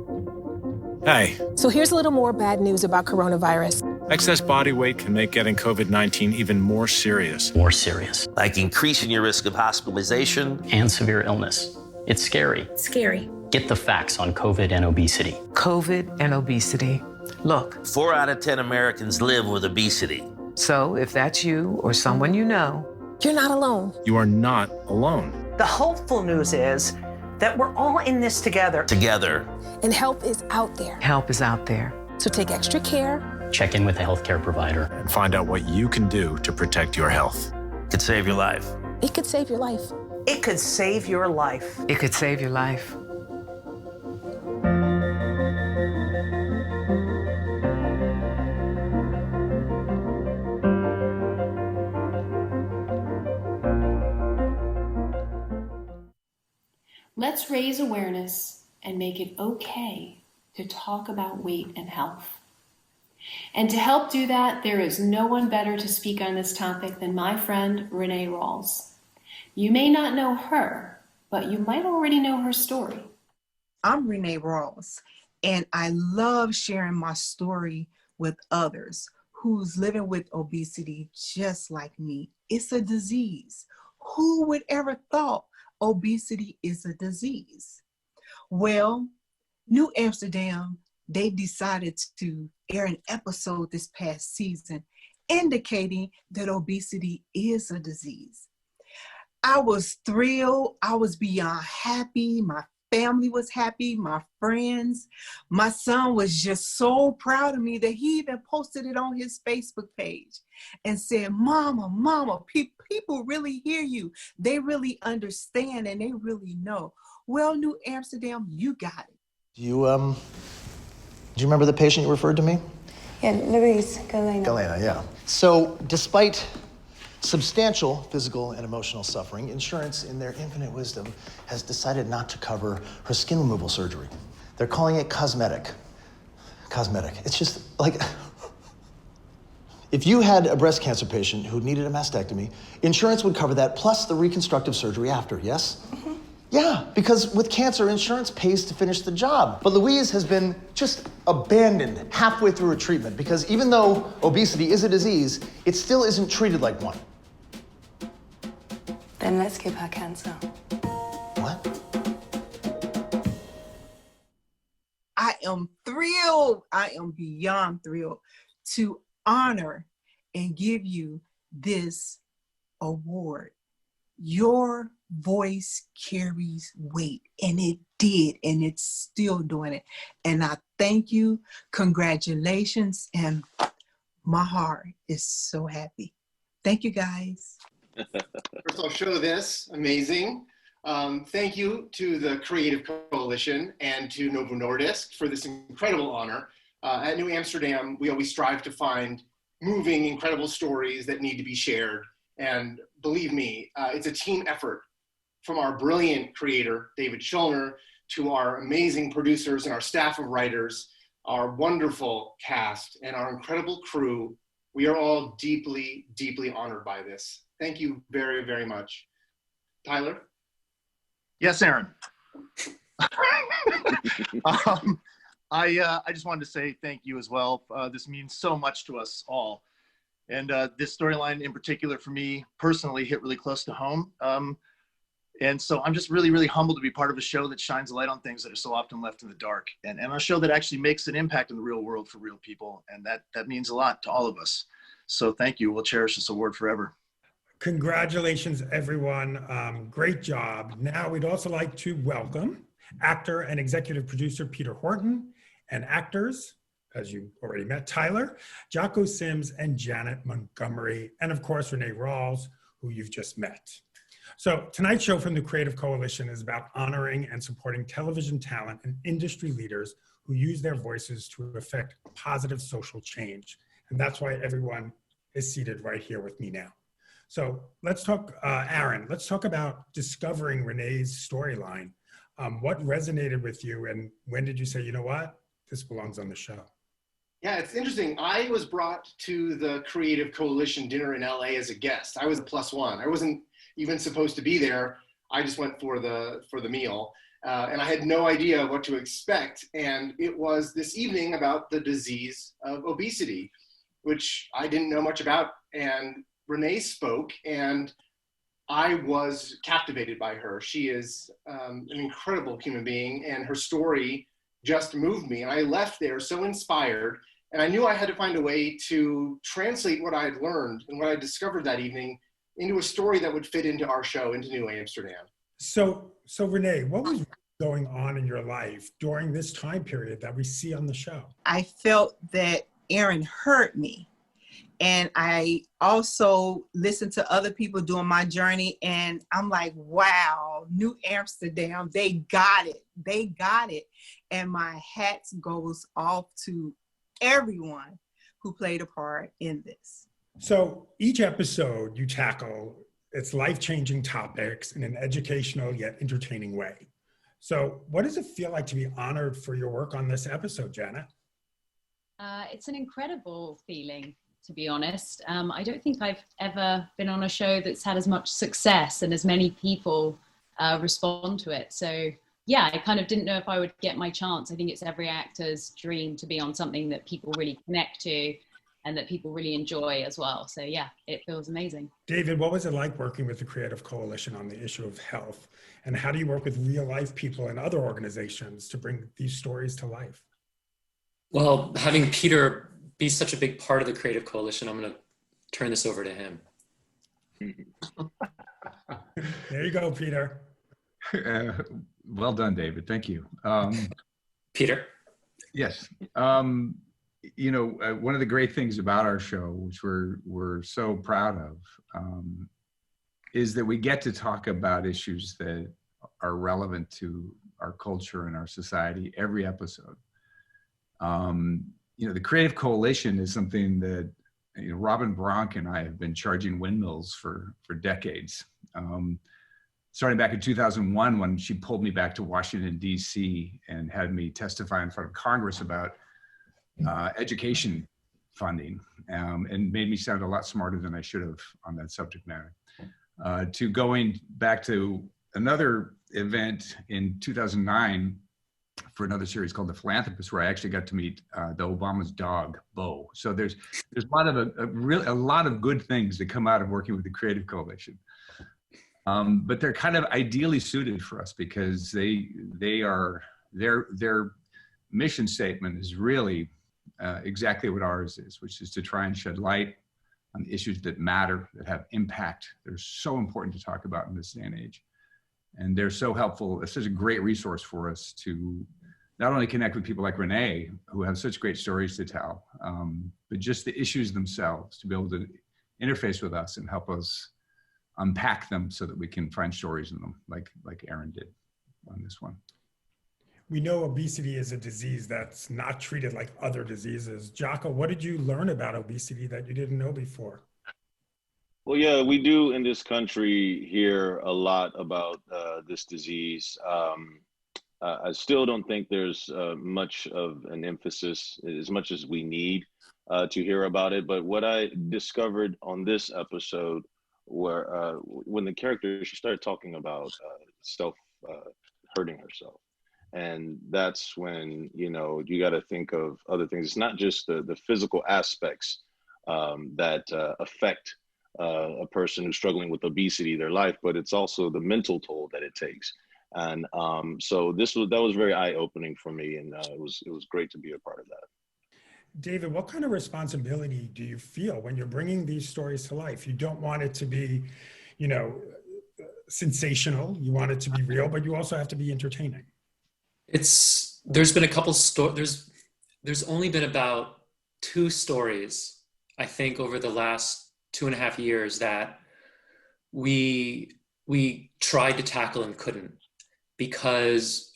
Hey. So here's a little more bad news about coronavirus. Excess body weight can make getting COVID-19 even more serious. More serious. Like increasing your risk of hospitalization and severe illness. It's scary. Scary. Get the facts on COVID and obesity. COVID and obesity. Look. 4 out of 10 Americans live with obesity. So if that's you or someone you know, you're not alone. You are not alone. The hopeful news is that we're all in this together. Together. And help is out there. Help is out there. So take extra care. Check in with a healthcare provider. And find out what you can do to protect your health. It could save your life. It could save your life. It could save your life. It could save your life. Let's raise awareness and make it okay to talk about weight and health. And to help do that, there is no one better to speak on this topic than my friend Renee Rawls. You may not know her, but you might already know her story. I'm Renee Rawls, and I love sharing my story with others who's living with obesity just like me. It's a disease. Who would ever thought obesity is a disease? Well, New Amsterdam, they decided to air an episode this past season indicating that obesity is a disease. I was thrilled. I was beyond happy. My family was happy, my friends. My son was just so proud of me that he even posted it on his Facebook page and said, Mama, people really hear you. They really understand and they really know. Well, New Amsterdam, you got it. Do you remember the patient you referred to me? Yeah, Louise, Galena, yeah. So, despite substantial physical and emotional suffering, insurance, in their infinite wisdom, has decided not to cover her skin removal surgery. They're calling it cosmetic. Cosmetic. It's just like, if you had a breast cancer patient who needed a mastectomy, insurance would cover that plus the reconstructive surgery after, yes? Mm-hmm. Yeah, because with cancer, insurance pays to finish the job. But Louise has been just abandoned halfway through her treatment because even though obesity is a disease, it still isn't treated like one. Then let's give her cancer. What? I am thrilled. I am beyond thrilled to honor and give you this award. Your voice carries weight, and it did, and it's still doing it. And I thank you. Congratulations. And my heart is so happy. Thank you, guys. First, I'll show this. Amazing. Thank you to the Creative Coalition and to Novo Nordisk for this incredible honor. At New Amsterdam, we always strive to find moving, incredible stories that need to be shared. And believe me, it's a team effort from our brilliant creator, David Schulner, to our amazing producers and our staff of writers, our wonderful cast, and our incredible crew. We are all deeply, deeply honored by this. Thank you very, very much. Tyler? Yes, Aaron. I just wanted to say thank you as well. This means so much to us all. And this storyline in particular for me personally hit really close to home. And so I'm just really, really humbled to be part of a show that shines a light on things that are so often left in the dark, and a show that actually makes an impact in the real world for real people. And that means a lot to all of us. So thank you. We'll cherish this award forever. Congratulations, everyone. Great job. Now we'd also like to welcome actor and executive producer Peter Horton and actors, as you already met, Tyler, Jocko Sims, and Janet Montgomery, and of course, Renee Rawls, who you've just met. So tonight's show from the Creative Coalition is about honoring and supporting television talent and industry leaders who use their voices to affect positive social change. And that's why everyone is seated right here with me now. So let's talk, Aaron, let's talk about discovering Renee's storyline. What resonated with you, and when did you say, you know what, this belongs on the show? Yeah, it's interesting. I was brought to the Creative Coalition dinner in LA as a guest. I was a +1. I wasn't even supposed to be there. I just went for the meal. And I had no idea what to expect. And it was this evening about the disease of obesity, which I didn't know much about. And Renee spoke, and I was captivated by her. She is an incredible human being, and her story just moved me. And I left there so inspired, and I knew I had to find a way to translate what I had learned and what I discovered that evening into a story that would fit into our show, into New Amsterdam. So Renee, what was going on in your life during this time period that we see on the show? I felt that Aaron heard me. And I also listened to other people doing my journey, and I'm like, wow, New Amsterdam, they got it. They got it. And my hat goes off to everyone who played a part in this. So each episode you tackle its life-changing topics in an educational yet entertaining way. So what does it feel like to be honored for your work on this episode, Janet? It's an incredible feeling, to be honest. I don't think I've ever been on a show that's had as much success and as many people respond to it. So yeah, I kind of didn't know if I would get my chance. I think it's every actor's dream to be on something that people really connect to. and that people really enjoy as well. So yeah, it feels amazing. David, what was it like working with the Creative Coalition on the issue of health? And how do you work with real life people and other organizations to bring these stories to life? Well, having Peter be such a big part of the Creative Coalition, I'm going to turn this over to him. There you go, Peter. Well done, David. Thank you. Peter? Yes. You know, one of the great things about our show, which we're so proud of, is that we get to talk about issues that are relevant to our culture and our society every episode. You know, the Creative Coalition is something that, you know, Robin Bronk and I have been charging windmills for decades. Starting back in 2001, when she pulled me back to Washington, D.C. and had me testify in front of Congress about education funding, and made me sound a lot smarter than I should have on that subject matter. To going back to another event in 2009 for another series called The Philanthropist, where I actually got to meet the Obama's dog, Bo. So there's a lot of good things that come out of working with the Creative Coalition. But they're kind of ideally suited for us because their mission statement is really exactly what ours is, which is to try and shed light on issues that matter, that have impact. They're so important to talk about in this day and age. And they're so helpful. It's such a great resource for us to not only connect with people like Renee, who have such great stories to tell, but just the issues themselves, to be able to interface with us and help us unpack them so that we can find stories in them, like Aaron did on this one. We know obesity is a disease that's not treated like other diseases. Jocko, what did you learn about obesity that you didn't know before? Well, yeah, we do in this country hear a lot about this disease. I still don't think there's much of an emphasis, as much as we need to hear about it. But what I discovered on this episode, where when the character, she started talking about hurting herself. And that's when, you know, you got to think of other things. It's not just the physical aspects that affect a person who's struggling with obesity, their life, but it's also the mental toll that it takes. And so that was very eye-opening for me, and it was great to be a part of that. David, what kind of responsibility do you feel when you're bringing these stories to life? You don't want it to be, you know, sensational. You want it to be real, but you also have to be entertaining. There's been a couple there's only been about 2 stories, I think, over the last 2.5 years that we tried to tackle and couldn't, because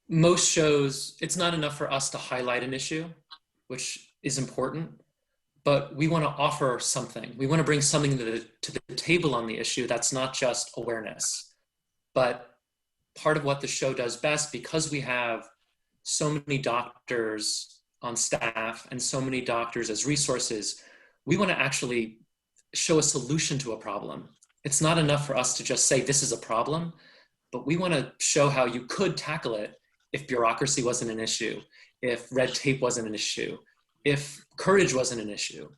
most shows, it's not enough for us to highlight an issue, which is important, but we want to offer something. We want to bring something to the table on the issue that's not just awareness, but part of what the show does best, because we have so many doctors on staff and so many doctors as resources, we want to actually show a solution to a problem. It's not enough for us to just say this is a problem, but we want to show how you could tackle it if bureaucracy wasn't an issue, if red tape wasn't an issue, if courage wasn't an issue.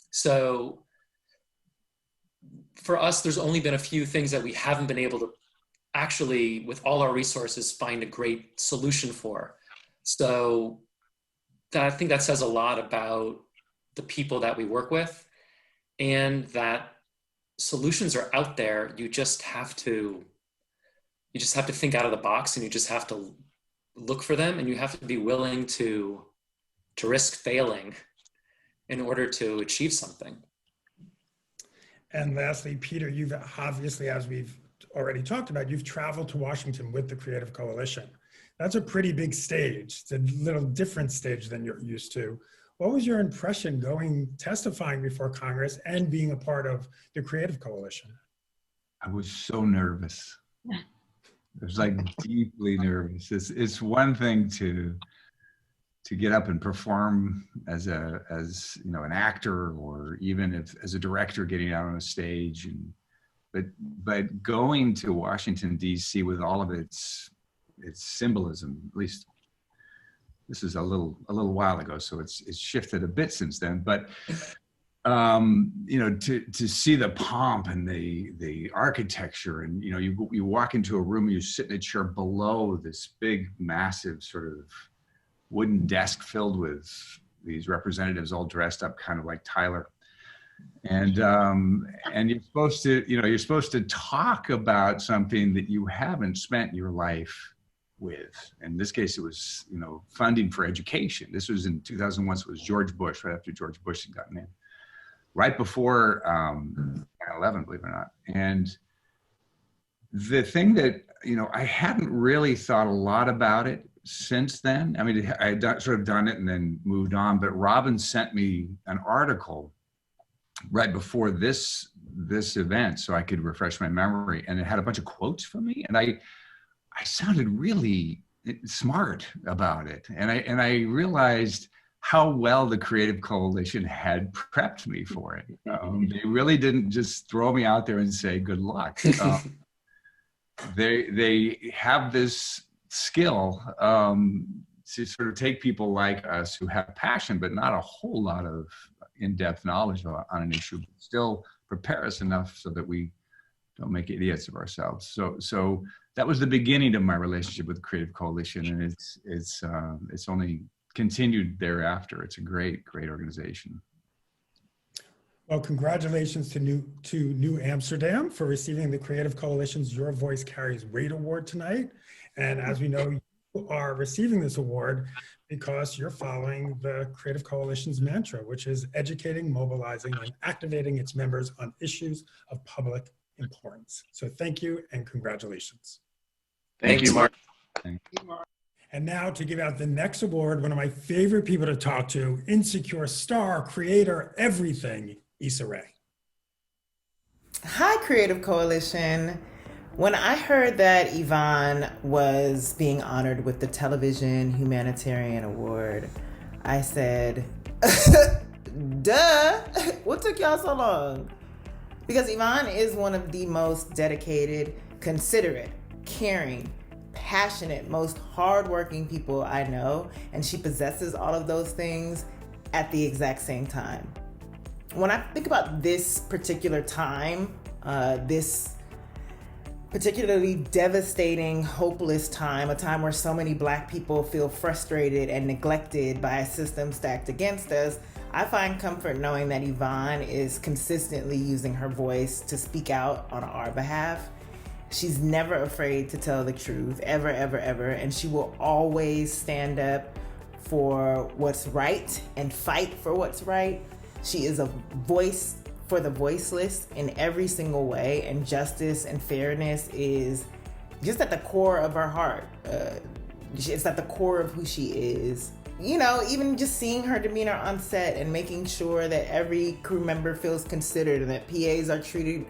So for us, there's only been a few things that we haven't been able to actually, with all our resources, find a great solution for. So I think that says a lot about the people that we work with, and that solutions are out there. You just have to think out of the box, and you just have to look for them, and you have to be willing to risk failing in order to achieve something. And lastly, Peter, you've obviously, as we've already talked about, you've traveled to Washington with the Creative Coalition. That's a pretty big stage. It's a little different stage than you're used to. What was your impression testifying before Congress and being a part of the Creative Coalition? I was so nervous. I was like deeply nervous. It's one thing to get up and perform as you know, an actor, or even as a director getting out on a stage, but going to Washington, D.C. with all of its symbolism, at least this is a little while ago, so it's shifted a bit since then. But you know, to see the pomp and the architecture, and you know, you walk into a room, you sit in a chair below this big, massive sort of wooden desk filled with these representatives all dressed up, kind of like Tyler. And you're supposed to talk about something that you haven't spent your life with. In this case, it was, you know, funding for education. This was in 2001, so it was George Bush, right after George Bush had gotten in, right before 9/11, believe it or not. And the thing that, you know, I hadn't really thought a lot about it since then. I mean, I had sort of done it and then moved on, but Robin sent me an article right before this event so I could refresh my memory, and it had a bunch of quotes from me, and I sounded really smart about it, and I realized how well the Creative Coalition had prepped me for it. They really didn't just throw me out there and say good luck. They have this skill to sort of take people like us who have passion but not a whole lot of in-depth knowledge on an issue, but still prepare us enough so that we don't make idiots of ourselves. So that was the beginning of my relationship with the Creative Coalition, and it's only continued thereafter. It's a great organization. Well, congratulations to New Amsterdam for receiving the Creative Coalition's Your Voice Carries Weight Award tonight. And as we know, you are receiving this award because you're following the Creative Coalition's mantra, which is educating, mobilizing, and activating its members on issues of public importance. So thank you and congratulations. Thank you, Mark. And now to give out the next award, one of my favorite people to talk to, Insecure star, creator, everything, Issa Rae. Hi, Creative Coalition. When I heard that Yvonne was being honored with the Television Humanitarian Award, I said, duh, what took y'all so long? Because Yvonne is one of the most dedicated, considerate, caring, passionate, most hardworking people I know, and she possesses all of those things at the exact same time. When I think about this particular time, this particularly devastating, hopeless time, a time where so many Black people feel frustrated and neglected by a system stacked against us, I find comfort knowing that Yvonne is consistently using her voice to speak out on our behalf. She's never afraid to tell the truth, ever, ever, ever, and she will always stand up for what's right and fight for what's right. She is a voice for the voiceless in every single way, and justice and fairness is just at the core of her heart. It's at the core of who she is. You know, even just seeing her demeanor on set and making sure that every crew member feels considered and that PAs are treated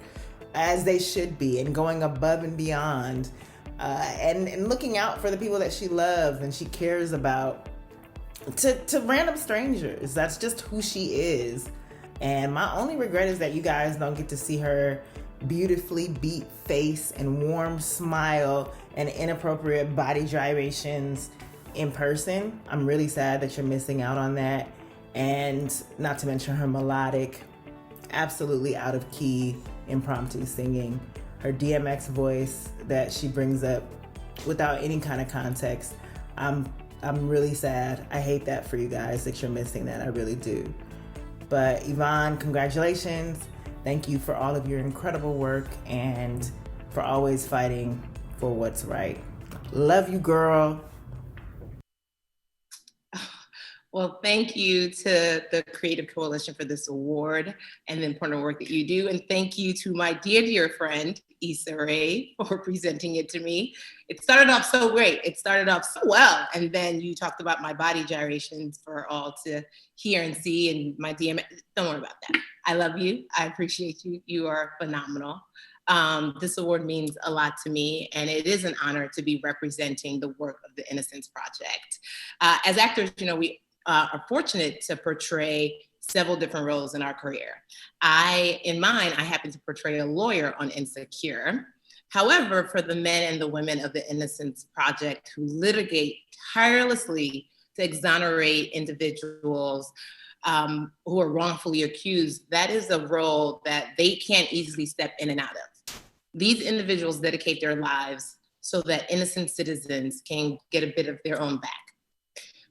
as they should be, and going above and beyond, and looking out for the people that she loves and she cares about, to random strangers. That's just who she is. And my only regret is that you guys don't get to see her beautifully beat face and warm smile and inappropriate body gyrations in person. I'm really sad that you're missing out on that. And not to mention her melodic, absolutely out of key impromptu singing, her DMX voice that she brings up without any kind of context. I'm really sad. I hate that for you guys that you're missing that. I really do. But Yvonne, congratulations. Thank you for all of your incredible work and for always fighting for what's right. Love you, girl. Well, thank you to the Creative Coalition for this award and the important work that you do. And thank you to my dear friend, Issa Rae, for presenting it to me. It started off so great. It started off so well. And then you talked about my body gyrations for all to hear and see, and my DM. Don't worry about that. I love you. I appreciate you. You are phenomenal. This award means a lot to me, and it is an honor to be representing the work of the Innocence Project. As actors, you know, we are fortunate to portray several different roles in our career. In mine, I happen to portray a lawyer on Insecure. However, for the men and the women of the Innocence Project who litigate tirelessly to exonerate individuals who are wrongfully accused, that is a role that they can't easily step in and out of. These individuals dedicate their lives so that innocent citizens can get a bit of their own back.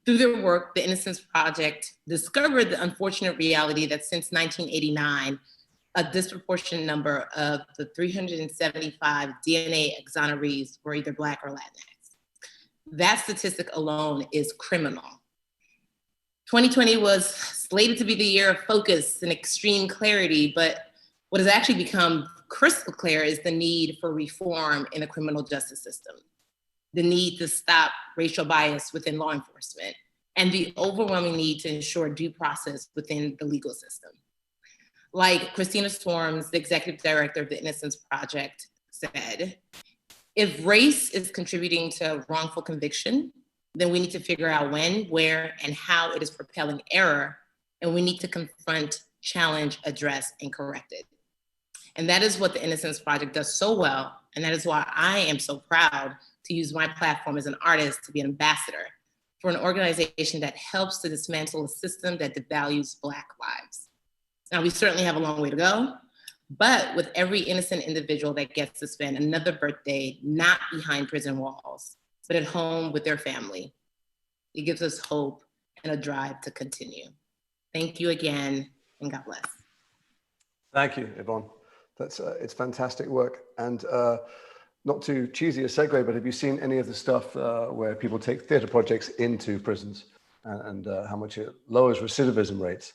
Through their work, the Innocence Project discovered the unfortunate reality that since 1989, a disproportionate number of the 375 DNA exonerees were either Black or Latinx. That statistic alone is criminal. 2020 was slated to be the year of focus and extreme clarity, but what has actually become crystal clear is the need for reform in the criminal justice system, the need to stop racial bias within law enforcement, and the overwhelming need to ensure due process within the legal system. Like Christina Storms, the executive director of the Innocence Project, said, if race is contributing to wrongful conviction, then we need to figure out when, where, and how it is propelling error, and we need to confront, challenge, address, and correct it. And that is what the Innocence Project does so well, and that is why I am so proud to use my platform as an artist to be an ambassador for an organization that helps to dismantle a system that devalues Black lives. Now, we certainly have a long way to go, but with every innocent individual that gets to spend another birthday not behind prison walls, but at home with their family, it gives us hope and a drive to continue. Thank you again, and God bless. Thank you, Yvonne. That's it's fantastic work. And not too cheesy a segue, but have you seen any of the stuff where people take theatre projects into prisons and how much it lowers recidivism rates?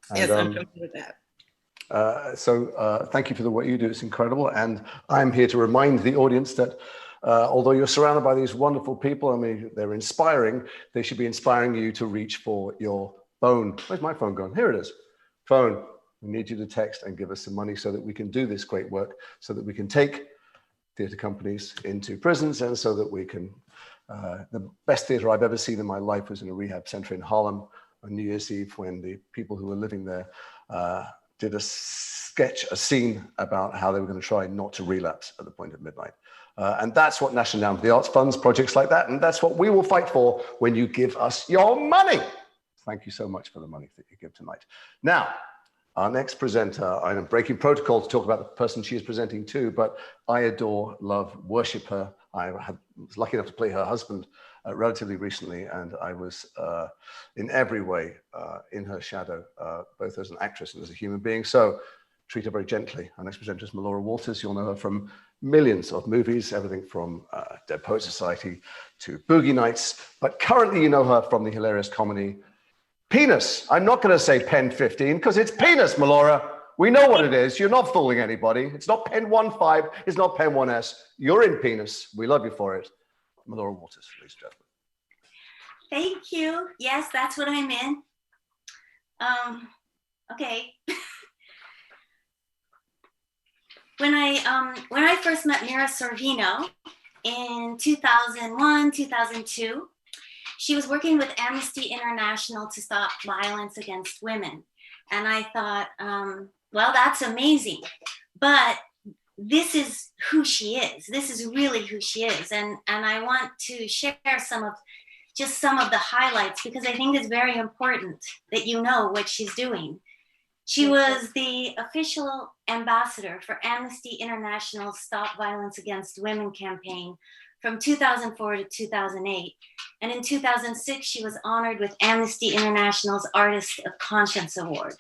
And, yes, I'm familiar with that. So thank you for the work you do. It's incredible. And I'm here to remind the audience that although you're surrounded by these wonderful people, I mean, they're inspiring, they should be inspiring you to reach for your phone. Where's my phone gone? Here it is. Phone. We need you to text and give us some money so that we can do this great work, so that we can take theatre companies into prisons, and so that we can, the best theatre I've ever seen in my life was in a rehab center in Harlem on New Year's Eve, when the people who were living there did a scene about how they were going to try not to relapse at the point of midnight. And that's what National Endowment for the Arts funds projects like that, and that's what we will fight for when you give us your money. Thank you so much for the money that you give tonight. Now, our next presenter, I'm breaking protocol to talk about the person she is presenting to, but I adore, love, worship her. I was lucky enough to play her husband relatively recently, and I was in every way in her shadow, both as an actress and as a human being. So treat her very gently. Our next presenter is Melora Walters. You'll know her from millions of movies, everything from Dead Poets Society to Boogie Nights, but currently you know her from the hilarious comedy Penis. I'm not going to say Pen 15 because it's penis, Melora. We know what it is. You're not fooling anybody. It's not Pen 15. It's not Pen 1S. You're in penis. We love you for it. Melora Walters, ladies and gentlemen. Thank you. Yes, that's what I'm in. Okay. When I first met Mira Sorvino in 2001, 2002, she was working with Amnesty International to stop violence against women. And I thought, well, that's amazing. But this is who she is. This is really who she is. And I want to share some of the highlights, because I think it's very important that you know what she's doing. She was the official ambassador for Amnesty International's Stop Violence Against Women campaign from 2004 to 2008. And in 2006, she was honored with Amnesty International's Artist of Conscience Award.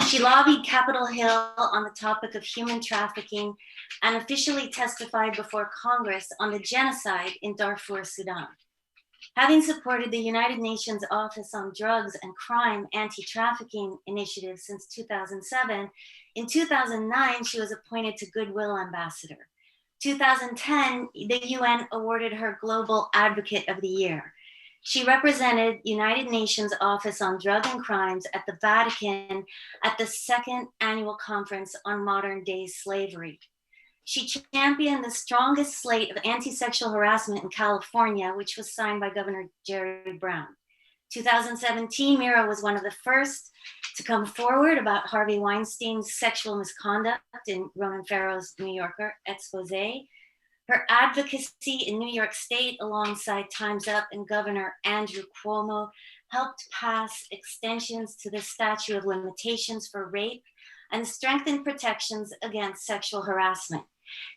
She lobbied Capitol Hill on the topic of human trafficking and officially testified before Congress on the genocide in Darfur, Sudan. Having supported the United Nations Office on Drugs and Crime Anti-Trafficking Initiative since 2007, in 2009, she was appointed to Goodwill Ambassador. 2010, the UN awarded her Global Advocate of the Year. She represented United Nations Office on Drug and Crimes at the Vatican at the second annual conference on modern day slavery. She championed the strongest slate of anti-sexual harassment in California, which was signed by Governor Jerry Brown. 2017, Mira was one of the first to come forward about Harvey Weinstein's sexual misconduct in Ronan Farrow's New Yorker expose. Her advocacy in New York State alongside Time's Up and Governor Andrew Cuomo helped pass extensions to the statute of limitations for rape and strengthen protections against sexual harassment.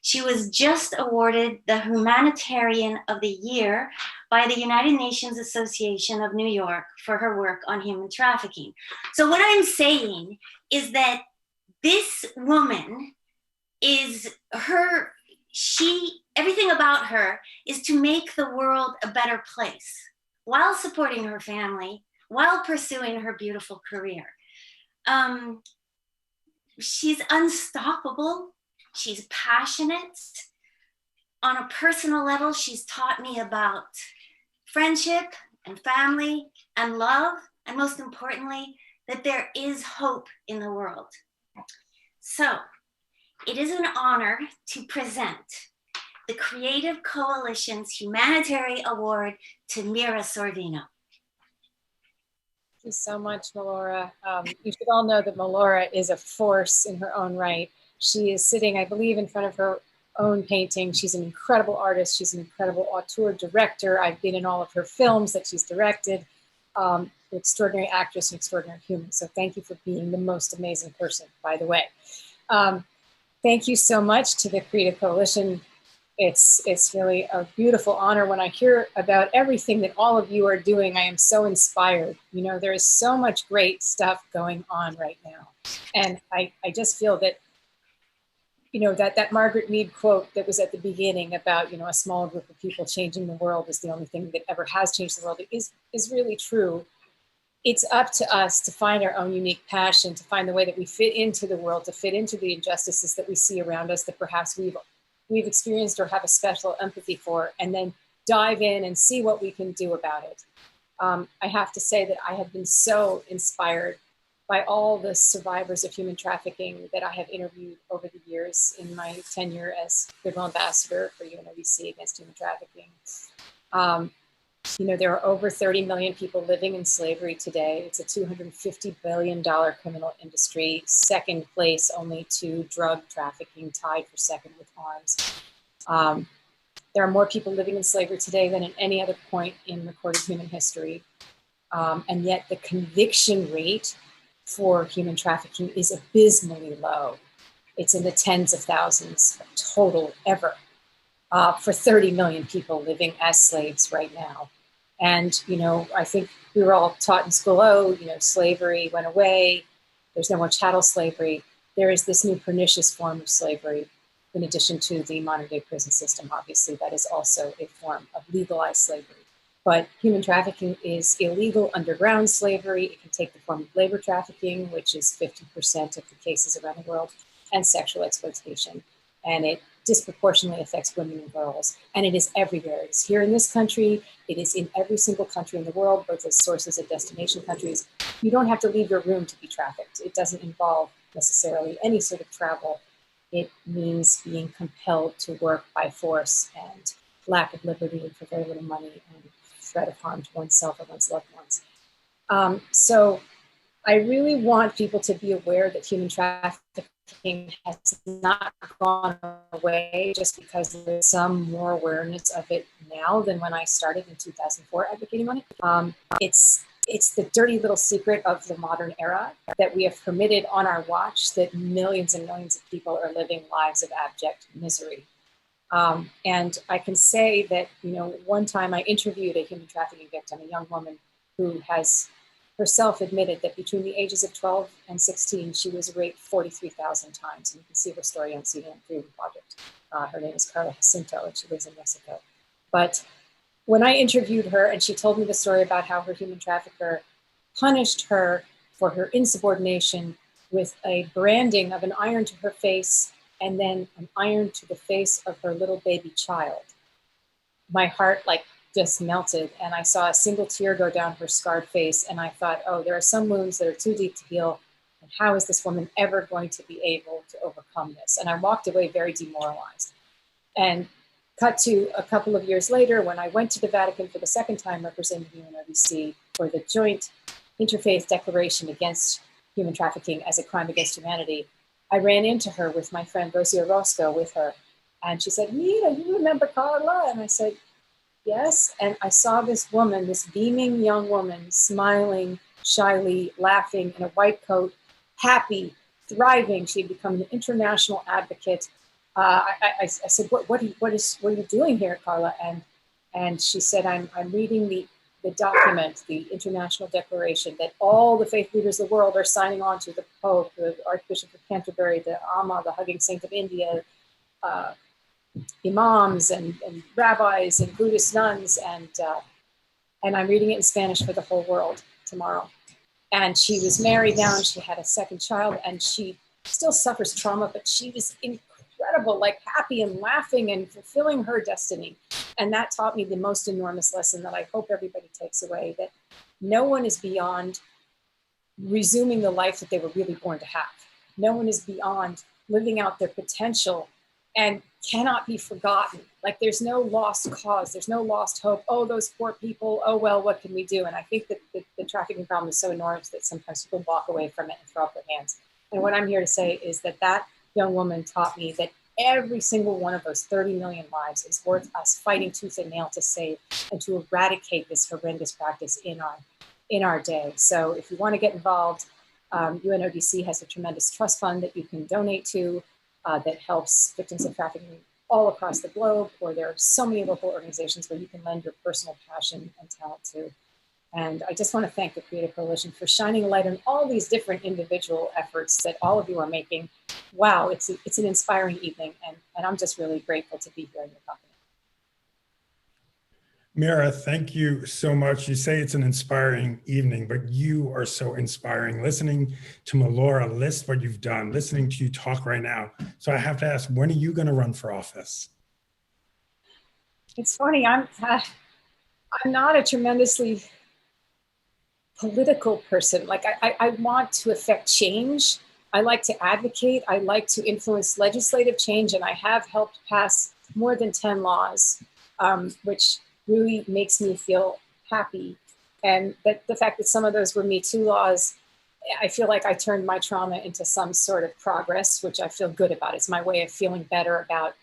She was just awarded the Humanitarian of the Year by the United Nations Association of New York for her work on human trafficking. So what I'm saying is that this woman is everything about her is to make the world a better place while supporting her family, while pursuing her beautiful career. She's unstoppable. She's passionate. On a personal level, she's taught me about friendship and family and love, and most importantly, that there is hope in the world. So it is an honor to present the Creative Coalition's Humanitarian Award to Mira Sorvino. Thank you so much, Melora. You should all know that Melora is a force in her own right. She is sitting, I believe, in front of her own painting. She's an incredible artist. She's an incredible auteur director. I've been in all of her films that she's directed. An extraordinary actress and extraordinary human. So thank you for being the most amazing person, by the way. Thank you so much to the Creative Coalition. It's really a beautiful honor. When I hear about everything that all of you are doing, I am so inspired. You know, there is so much great stuff going on right now. And I just feel that, you know, that Margaret Mead quote that was at the beginning about, you know, a small group of people changing the world is the only thing that ever has changed the world is really true. It's up to us to find our own unique passion, to find the way that we fit into the world, to fit into the injustices that we see around us that perhaps we've experienced or have a special empathy for, and then dive in and see what we can do about it. I have to say that I have been so inspired by all the survivors of human trafficking that I have interviewed over the years in my tenure as Goodwill Ambassador for UNODC against human trafficking. You know, there are over 30 million people living in slavery today. It's a $250 billion criminal industry, second place only to drug trafficking, tied for second with arms. There are more people living in slavery today than at any other point in recorded human history. And yet the conviction rate for human trafficking is abysmally low. It's in the tens of thousands total ever for 30 million people living as slaves right now. And, you know, I think we were all taught in school, oh, you know, slavery went away. There's no more chattel slavery. There is this new pernicious form of slavery, in addition to the modern day prison system, obviously, that is also a form of legalized slavery. But human trafficking is illegal underground slavery. It can take the form of labor trafficking, which is 50% of the cases around the world, and sexual exploitation. And it disproportionately affects women and girls. And it is everywhere. It's here in this country. It is in every single country in the world, both as sources and destination countries. You don't have to leave your room to be trafficked. It doesn't involve necessarily any sort of travel. It means being compelled to work by force and lack of liberty for very little money and threat of harm to oneself or one's loved ones. So I really want people to be aware that human trafficking has not gone away just because there's some more awareness of it now than when I started in 2004 advocating on it. It's the dirty little secret of the modern era that we have permitted on our watch that millions and millions of people are living lives of abject misery. And I can say that, you know, one time I interviewed a human trafficking victim, a young woman who has herself admitted that between the ages of 12 and 16, she was raped 43,000 times. And you can see her story on CNN Freedom Project. Her name is Carla Jacinto, and she lives in Mexico. But when I interviewed her and she told me the story about how her human trafficker punished her for her insubordination with a branding of an iron to her face and then an iron to the face of her little baby child, my heart just melted, and I saw a single tear go down her scarred face, and I thought, oh, there are some wounds that are too deep to heal, and how is this woman ever going to be able to overcome this? And I walked away very demoralized. And cut to a couple of years later, when I went to the Vatican for the second time representing UNODC for the joint interfaith declaration against human trafficking as a crime against humanity, I ran into her with my friend Rosie Orozco with her. And she said, Mira, you remember Carla? And I said, yes. And I saw this woman, this beaming young woman, smiling, shyly, laughing in a white coat, happy, thriving. She had become an international advocate. I said, what are you doing here, Carla? And she said, I'm reading the document, the International Declaration that all the faith leaders of the world are signing on to, the Pope, the Archbishop of Canterbury, the Amma, the Hugging Saint of India, imams and rabbis and Buddhist nuns, and I'm reading it in Spanish for the whole world tomorrow. And she was married now, and she had a second child, and she still suffers trauma, but she was incredible, like happy and laughing and fulfilling her destiny. And that taught me the most enormous lesson that I hope everybody takes away, that no one is beyond resuming the life that they were really born to have. No one is beyond living out their potential and cannot be forgotten. Like there's no lost cause, there's no lost hope. Oh, those poor people, oh, well, what can we do? And I think that the trafficking problem is so enormous that sometimes people walk away from it and throw up their hands. And what I'm here to say is that that young woman taught me that every single one of those 30 million lives is worth us fighting tooth and nail to save and to eradicate this horrendous practice in our day. So if you want to get involved, UNODC has a tremendous trust fund that you can donate to that helps victims of trafficking all across the globe, or there are so many local organizations where you can lend your personal passion and talent to. And I just want to thank the Creative Coalition for shining a light on all these different individual efforts that all of you are making. Wow, it's an inspiring evening, and I'm just really grateful to be here in your company. Mira, thank you so much. You say it's an inspiring evening, but you are so inspiring. Listening to Melora list what you've done, listening to you talk right now. So I have to ask, when are you going to run for office? It's funny, I'm not a tremendously political person. Like I want to affect change. I like to advocate. I like to influence legislative change, and I have helped pass more than 10 laws, which really makes me feel happy. And that the fact that some of those were Me Too laws, I feel like I turned my trauma into some sort of progress, which I feel good about. It's my way of feeling better about,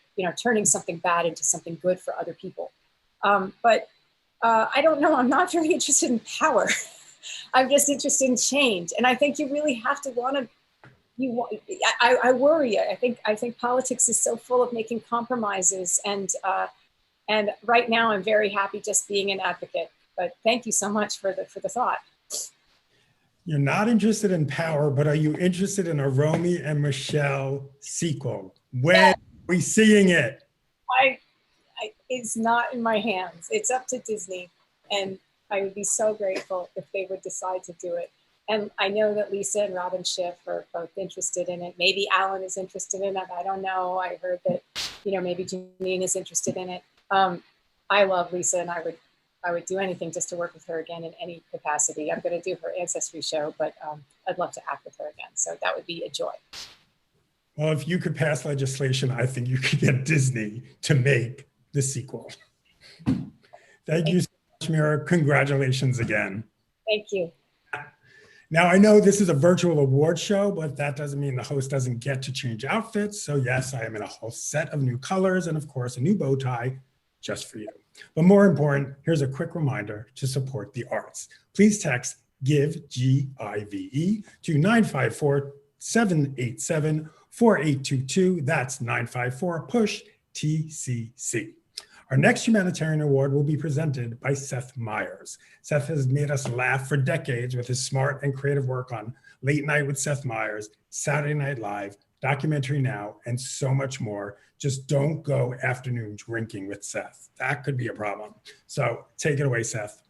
turning something bad into something good for other people. But I don't know, I'm not very interested in power. I'm just interested in change. And I think you really have to I worry. I think politics is so full of making compromises, and right now I'm very happy just being an advocate. But thank you so much for the thought. You're not interested in power, but are you interested in a Romy and Michelle sequel? When are we seeing it? It's not in my hands. It's up to Disney, and I would be so grateful if they would decide to do it. And I know that Lisa and Robin Schiff are both interested in it. Maybe Alan is interested in it. I don't know. I heard that, maybe Janine is interested in it. I love Lisa, and I would do anything just to work with her again in any capacity. I'm going to do her Ancestry show, but I'd love to act with her again. So that would be a joy. Well, if you could pass legislation, I think you could get Disney to make the sequel. Thank you so much, Mira. Congratulations again. Thank you. Now, I know this is a virtual award show, but that doesn't mean the host doesn't get to change outfits. So yes, I am in a whole set of new colors and of course a new bow tie just for you. But more important, here's a quick reminder to support the arts. Please text GIVE, G-I-V-E, to 954-787-4822. That's 954-PUSH-TCC. Our next humanitarian award will be presented by Seth Meyers. Seth has made us laugh for decades with his smart and creative work on Late Night with Seth Meyers, Saturday Night Live, Documentary Now, and so much more. Just don't go afternoon drinking with Seth. That could be a problem. So take it away, Seth.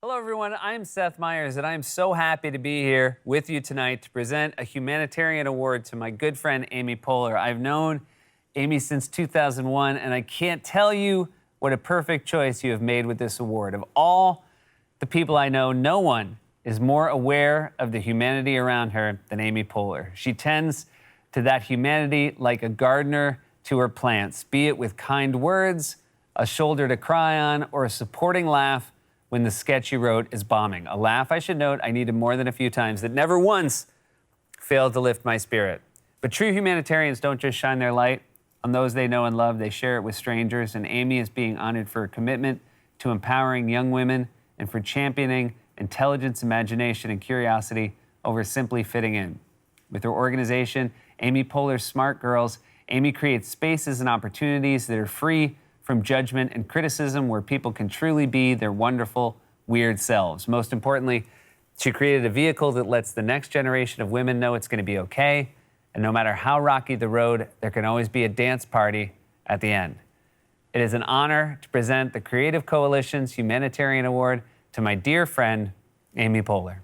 Hello, everyone. I'm Seth Meyers, and I'm so happy to be here with you tonight to present a humanitarian award to my good friend, Amy Poehler. I've known Amy since 2001, and I can't tell you what a perfect choice you have made with this award. Of all the people I know, no one is more aware of the humanity around her than Amy Poehler. She tends to that humanity like a gardener to her plants, be it with kind words, a shoulder to cry on, or a supporting laugh when the sketch you wrote is bombing. A laugh, I should note, I needed more than a few times that never once failed to lift my spirit. But true humanitarians don't just shine their light on those they know and love, they share it with strangers. And Amy is being honored for her commitment to empowering young women and for championing intelligence, imagination, and curiosity over simply fitting in. With her organization, Amy Poehler's Smart Girls, Amy creates spaces and opportunities that are free from judgment and criticism, where people can truly be their wonderful, weird selves. Most importantly, she created a vehicle that lets the next generation of women know it's going to be okay. And no matter how rocky the road, there can always be a dance party at the end. It is an honor to present the Creative Coalition's Humanitarian Award to my dear friend, Amy Poehler.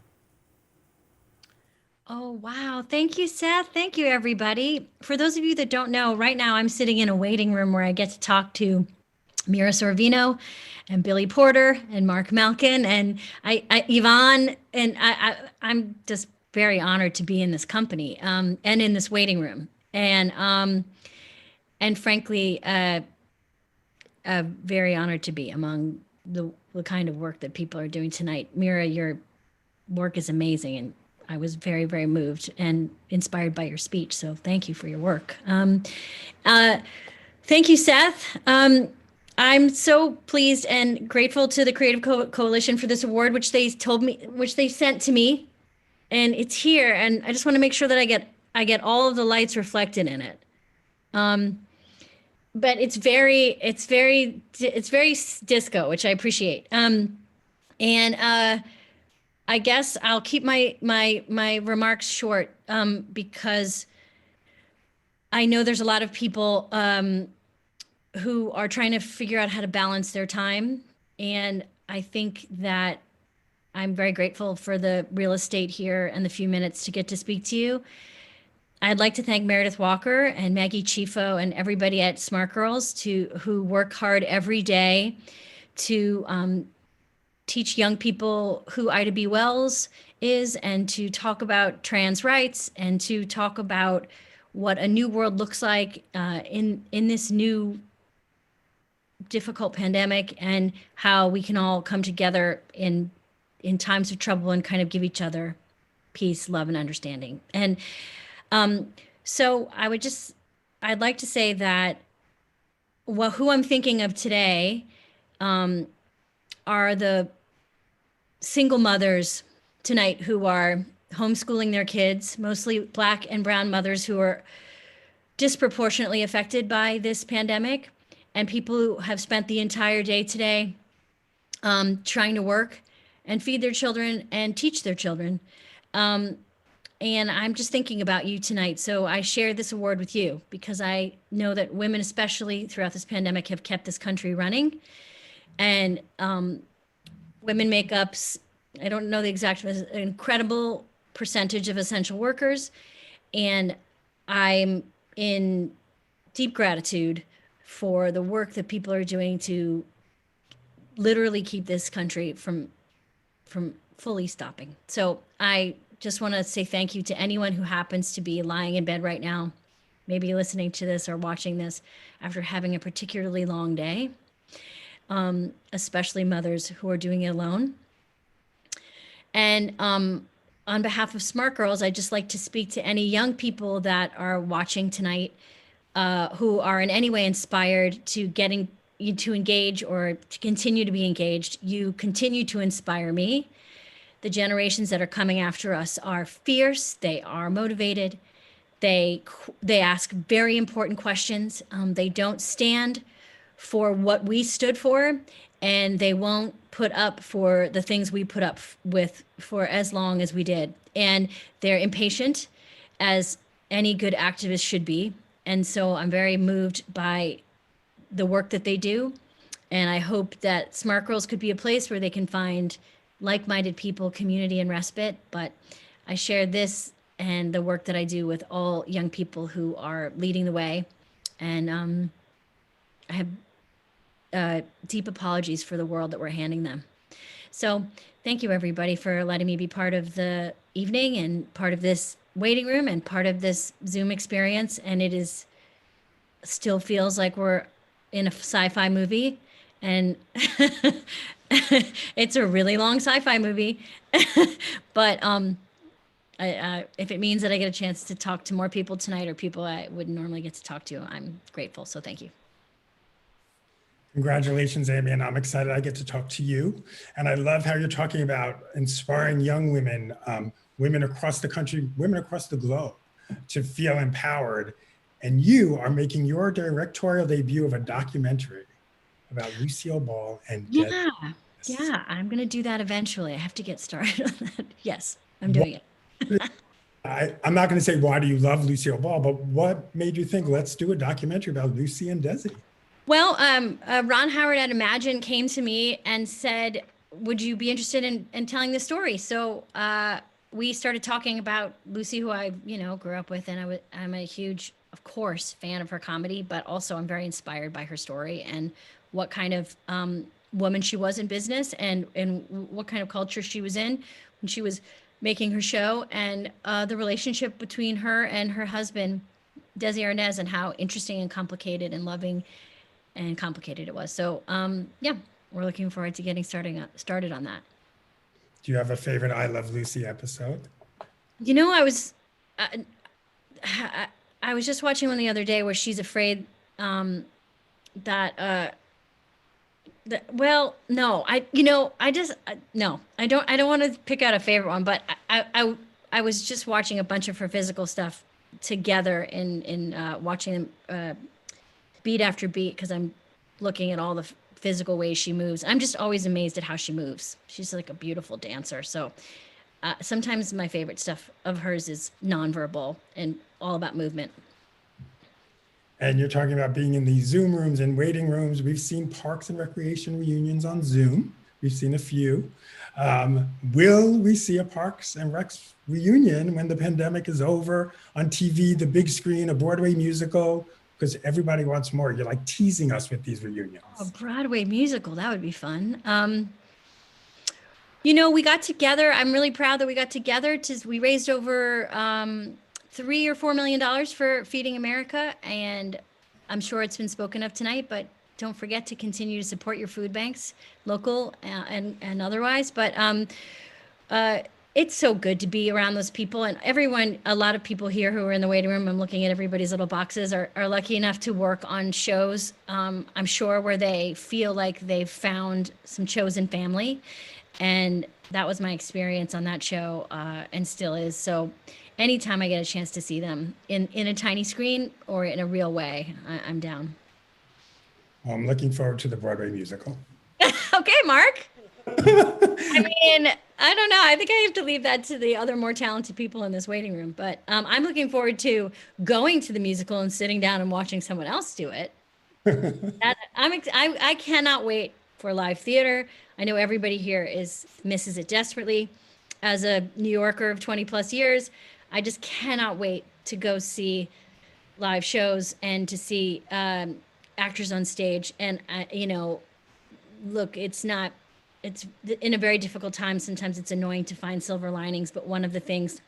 Oh, wow. Thank you, Seth. Thank you, everybody. For those of you that don't know, right now I'm sitting in a waiting room where I get to talk to Mira Sorvino and Billy Porter and Mark Malkin and Yvonne, and I'm just very honored to be in this company and in this waiting room, and frankly, very honored to be among the kind of work that people are doing tonight. Mira, your work is amazing, and I was very, very moved and inspired by your speech. So thank you for your work. Thank you, Seth. I'm so pleased and grateful to the Creative Coalition for this award, which they sent to me. And it's here, and I just want to make sure that I get all of the lights reflected in it. But it's very disco, which I appreciate. And I guess I'll keep my remarks short because I know there's a lot of people who are trying to figure out how to balance their time, and I think that I'm very grateful for the real estate here and the few minutes to get to speak to you. I'd like to thank Meredith Walker and Maggie Chifo and everybody at Smart Girls who work hard every day to teach young people who Ida B. Wells is, and to talk about trans rights, and to talk about what a new world looks like in this new difficult pandemic, and how we can all come together in times of trouble and kind of give each other peace, love, and understanding. And so I'd like to say that who I'm thinking of today are the single mothers tonight who are homeschooling their kids, mostly Black and brown mothers who are disproportionately affected by this pandemic, and people who have spent the entire day today trying to work and feed their children and teach their children. And I'm just thinking about you tonight. So I share this award with you because I know that women, especially throughout this pandemic, have kept this country running. And women make up, I don't know the exact, an incredible percentage of essential workers. And I'm in deep gratitude for the work that people are doing to literally keep this country from fully stopping. So I just want to say thank you to anyone who happens to be lying in bed right now, maybe listening to this or watching this after having a particularly long day, especially mothers who are doing it alone. And on behalf of Smart Girls, I'd just like to speak to any young people that are watching tonight who are in any way inspired to engage or to continue to be engaged. You continue to inspire me. The generations that are coming after us are fierce. They are motivated. They ask very important questions. They don't stand for what we stood for, and they won't put up for the things we put up with for as long as we did. And they're impatient, as any good activist should be. And so I'm very moved by the work that they do. And I hope that Smart Girls could be a place where they can find like-minded people, community, and respite. But I share this and the work that I do with all young people who are leading the way. And I have deep apologies for the world that we're handing them. So thank you, everybody, for letting me be part of the evening and part of this waiting room and part of this Zoom experience. And it still feels like we're in a sci-fi movie. And it's a really long sci-fi movie, but if it means that I get a chance to talk to more people tonight or people I wouldn't normally get to talk to, I'm grateful. So thank you. Congratulations, Amy, and I'm excited I get to talk to you. And I love how you're talking about inspiring young women, women across the country, women across the globe to feel empowered. And you are making your directorial debut of a documentary about Lucille Ball and Yeah, I'm going to do that eventually. I have to get started on that. Yes, I'm doing it. I'm not going to say, why do you love Lucille Ball, but what made you think, let's do a documentary about Lucy and Desi? Well, Ron Howard at Imagine came to me and said, would you be interested in telling the story? So we started talking about Lucy, who I, grew up with, and I'm a huge, of course, fan of her comedy, but also I'm very inspired by her story and what kind of woman she was in business and what kind of culture she was in when she was making her show, and the relationship between her and her husband, Desi Arnaz, and how interesting and complicated and loving and complicated it was. So yeah, we're looking forward to getting started on that. Do you have a favorite I Love Lucy episode? I was just watching one the other day where she's afraid that well, no, I don't want to pick out a favorite one, but I was just watching a bunch of her physical stuff together in watching them beat after beat, because I'm looking at all the physical ways she moves. I'm just always amazed at how she moves. She's like a beautiful dancer. So sometimes my favorite stuff of hers is nonverbal and all about movement. And you're talking about being in these Zoom rooms and waiting rooms. We've seen Parks and Recreation reunions on Zoom. We've seen a few. Will we see a Parks and Recs reunion when the pandemic is over, on TV, the big screen, a Broadway musical? Because everybody wants more. You're like teasing us with these reunions. A Broadway musical, that would be fun. We got together. I'm really proud that we got together. We raised over $3 or $4 million for Feeding America, and I'm sure it's been spoken of tonight, but don't forget to continue to support your food banks, local and otherwise. But it's so good to be around those people, and a lot of people here who are in the waiting room, I'm looking at everybody's little boxes, are lucky enough to work on shows, I'm sure, where they feel like they've found some chosen family. And that was my experience on that show, and still is. So anytime I get a chance to see them in a tiny screen or in a real way, I'm down. Well, I'm looking forward to the Broadway musical. Okay, Mark. I mean, I don't know. I think I have to leave that to the other more talented people in this waiting room. But I'm looking forward to going to the musical and sitting down and watching someone else do it. I cannot wait for live theater. I know everybody here misses it desperately. As a New Yorker of 20 plus years, I just cannot wait to go see live shows and to see actors on stage. And, look, it's in a very difficult time. Sometimes it's annoying to find silver linings, but one of the things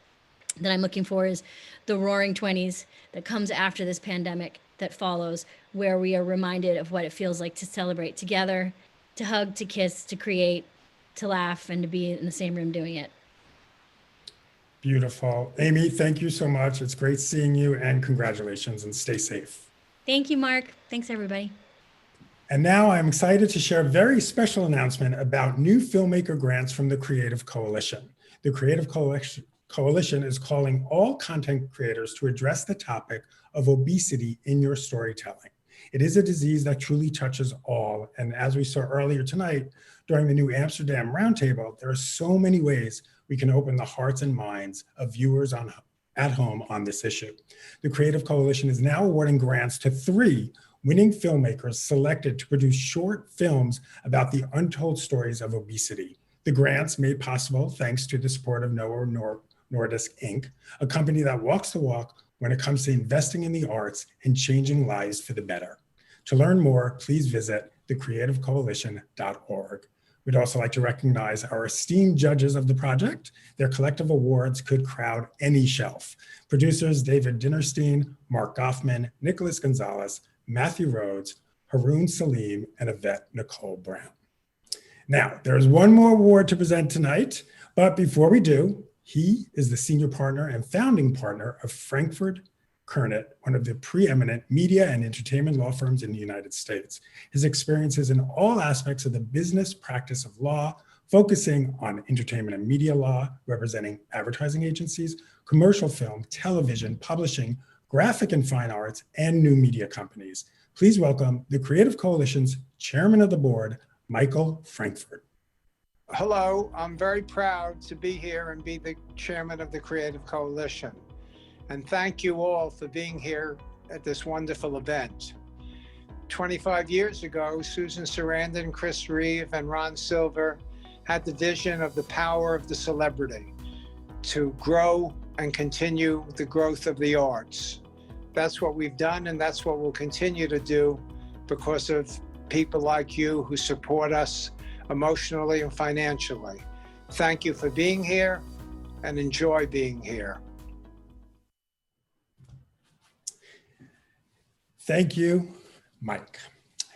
that I'm looking for is the roaring 20s that comes after this pandemic that follows, where we are reminded of what it feels like to celebrate together, to hug, to kiss, to create, to laugh, and to be in the same room doing it. Beautiful. Amy, thank you so much. It's great seeing you, and congratulations, and stay safe. Thank you, Mark. Thanks, everybody. And now I'm excited to share a very special announcement about new filmmaker grants from the Creative Coalition. The Creative Coalition is calling all content creators to address the topic of obesity in your storytelling. It is a disease that truly touches all. And as we saw earlier tonight, during the new Amsterdam Roundtable, there are so many ways we can open the hearts and minds of viewers at home on this issue. The Creative Coalition is now awarding grants to 3 winning filmmakers selected to produce short films about the untold stories of obesity. The grants made possible thanks to the support of Noah Nordisk, Inc., a company that walks the walk when it comes to investing in the arts and changing lives for the better. To learn more, please visit thecreativecoalition.org. We'd also like to recognize our esteemed judges of the project. Their collective awards could crowd any shelf. Producers David Dinerstein, Mark Goffman, Nicholas Gonzalez, Matthew Rhodes, Haroon Salim, and Yvette Nicole Brown. Now, there's one more award to present tonight, but before we do, He is the senior partner and founding partner of Frankfurt Kernet, one of the preeminent media and entertainment law firms in the United States. His experiences in all aspects of the business practice of law, focusing on entertainment and media law, representing advertising agencies, commercial film, television, publishing, graphic and fine arts, and new media companies. Please welcome the Creative Coalition's Chairman of the Board, Michael Frankfurt. Hello, I'm very proud to be here and be the chairman of the Creative Coalition. And thank you all for being here at this wonderful event. 25 years ago, Susan Sarandon, Chris Reeve, and Ron Silver had the vision of the power of the celebrity to grow and continue the growth of the arts. That's what we've done, and that's what we'll continue to do because of people like you who support us emotionally and financially. Thank you for being here and enjoy being here. Thank you, Mike.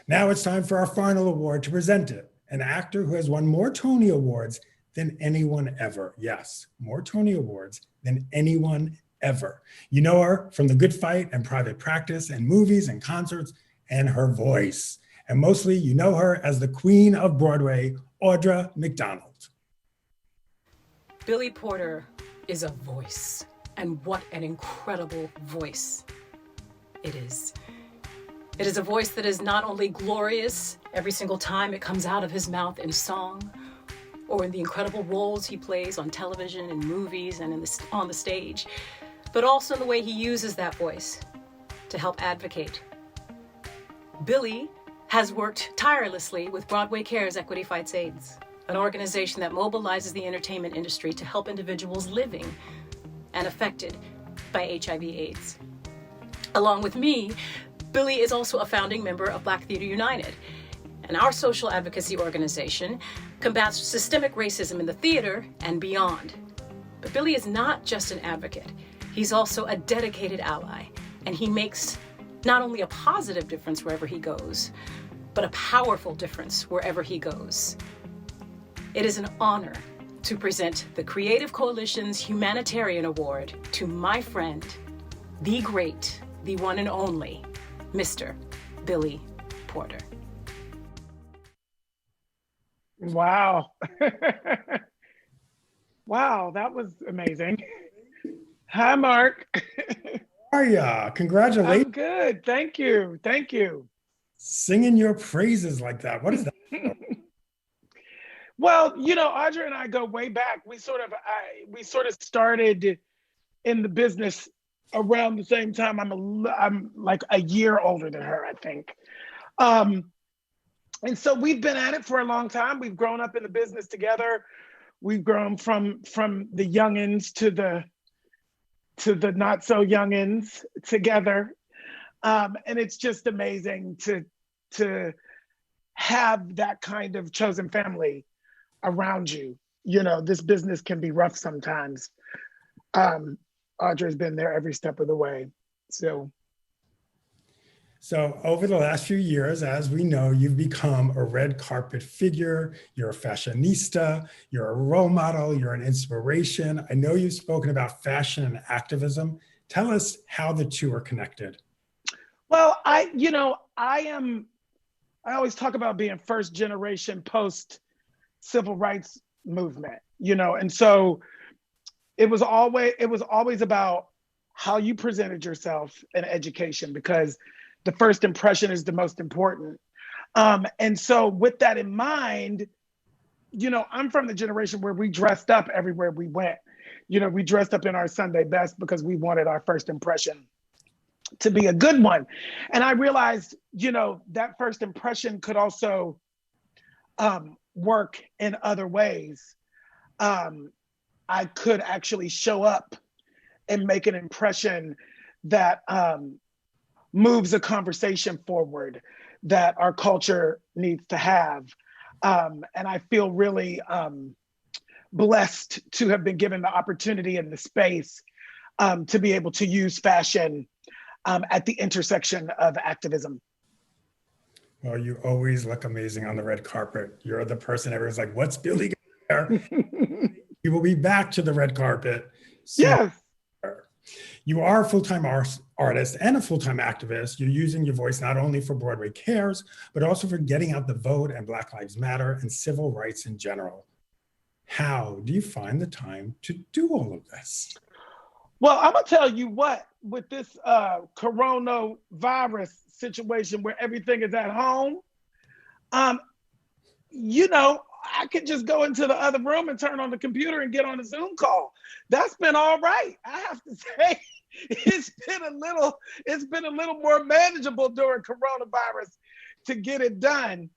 Now it's time for our final award to present it. An actor who has won more Tony Awards than anyone ever. Yes, more Tony Awards than anyone ever. You know her from The Good Fight and Private Practice and movies and concerts and her voice. And mostly you know her as the Queen of Broadway, Audra McDonald. Billy Porter is a voice, and what an incredible voice it is. It is a voice that is not only glorious every single time it comes out of his mouth in song, or in the incredible roles he plays on television and movies and on the stage, but also in the way he uses that voice to help advocate. Billy has worked tirelessly with Broadway Cares Equity Fights AIDS, an organization that mobilizes the entertainment industry to help individuals living and affected by HIV/AIDS. Along with me, Billy is also a founding member of Black Theater United, and our social advocacy organization combats systemic racism in the theater and beyond. But Billy is not just an advocate, he's also a dedicated ally, and he makes not only a positive difference wherever he goes, but a powerful difference wherever he goes. It is an honor to present the Creative Coalition's Humanitarian Award to my friend, the great, the one and only, Mr. Billy Porter. Wow. Wow, that was amazing. Hi, Mark. How are ya? Congratulations. I'm good. Thank you. Thank you. Singing your praises like that. What is that? Well, you know, Audra and I go way back. We sort of started in the business around the same time. I'm like a year older than her, I think. And so we've been at it for a long time. We've grown up in the business together. We've grown from the youngins to the not so youngins together. And it's just amazing to have that kind of chosen family around you. You know, this business can be rough sometimes. Audra's been there every step of the way. So over the last few years, as we know, you've become a red carpet figure. You're a fashionista, you're a role model, you're an inspiration. I know you've spoken about fashion and activism. Tell us how the two are connected. Well, I always talk about being first generation post civil rights movement, you know, and so it was always about how you presented yourself in education, because the first impression is the most important. And so with that in mind, you know, I'm from the generation where we dressed up everywhere we went. You know, we dressed up in our Sunday best because we wanted our first impression to be a good one. And I realized, you know, that first impression could also work in other ways. I could actually show up and make an impression that moves a conversation forward that our culture needs to have. And I feel really blessed to have been given the opportunity and the space to be able to use fashion at the intersection of activism. Well, you always look amazing on the red carpet. You're the person everyone's like, what's Billy got there? We will be back to the red carpet soon. Yes. You are a full-time artist and a full-time activist. You're using your voice not only for Broadway Cares, but also for getting out the vote and Black Lives Matter and civil rights in general. How do you find the time to do all of this? Well, I'm gonna tell you what, with this coronavirus situation where everything is at home, you know, I could just go into the other room and turn on the computer and get on a Zoom call. That's been all right. I have to say, it's been a little more manageable during coronavirus to get it done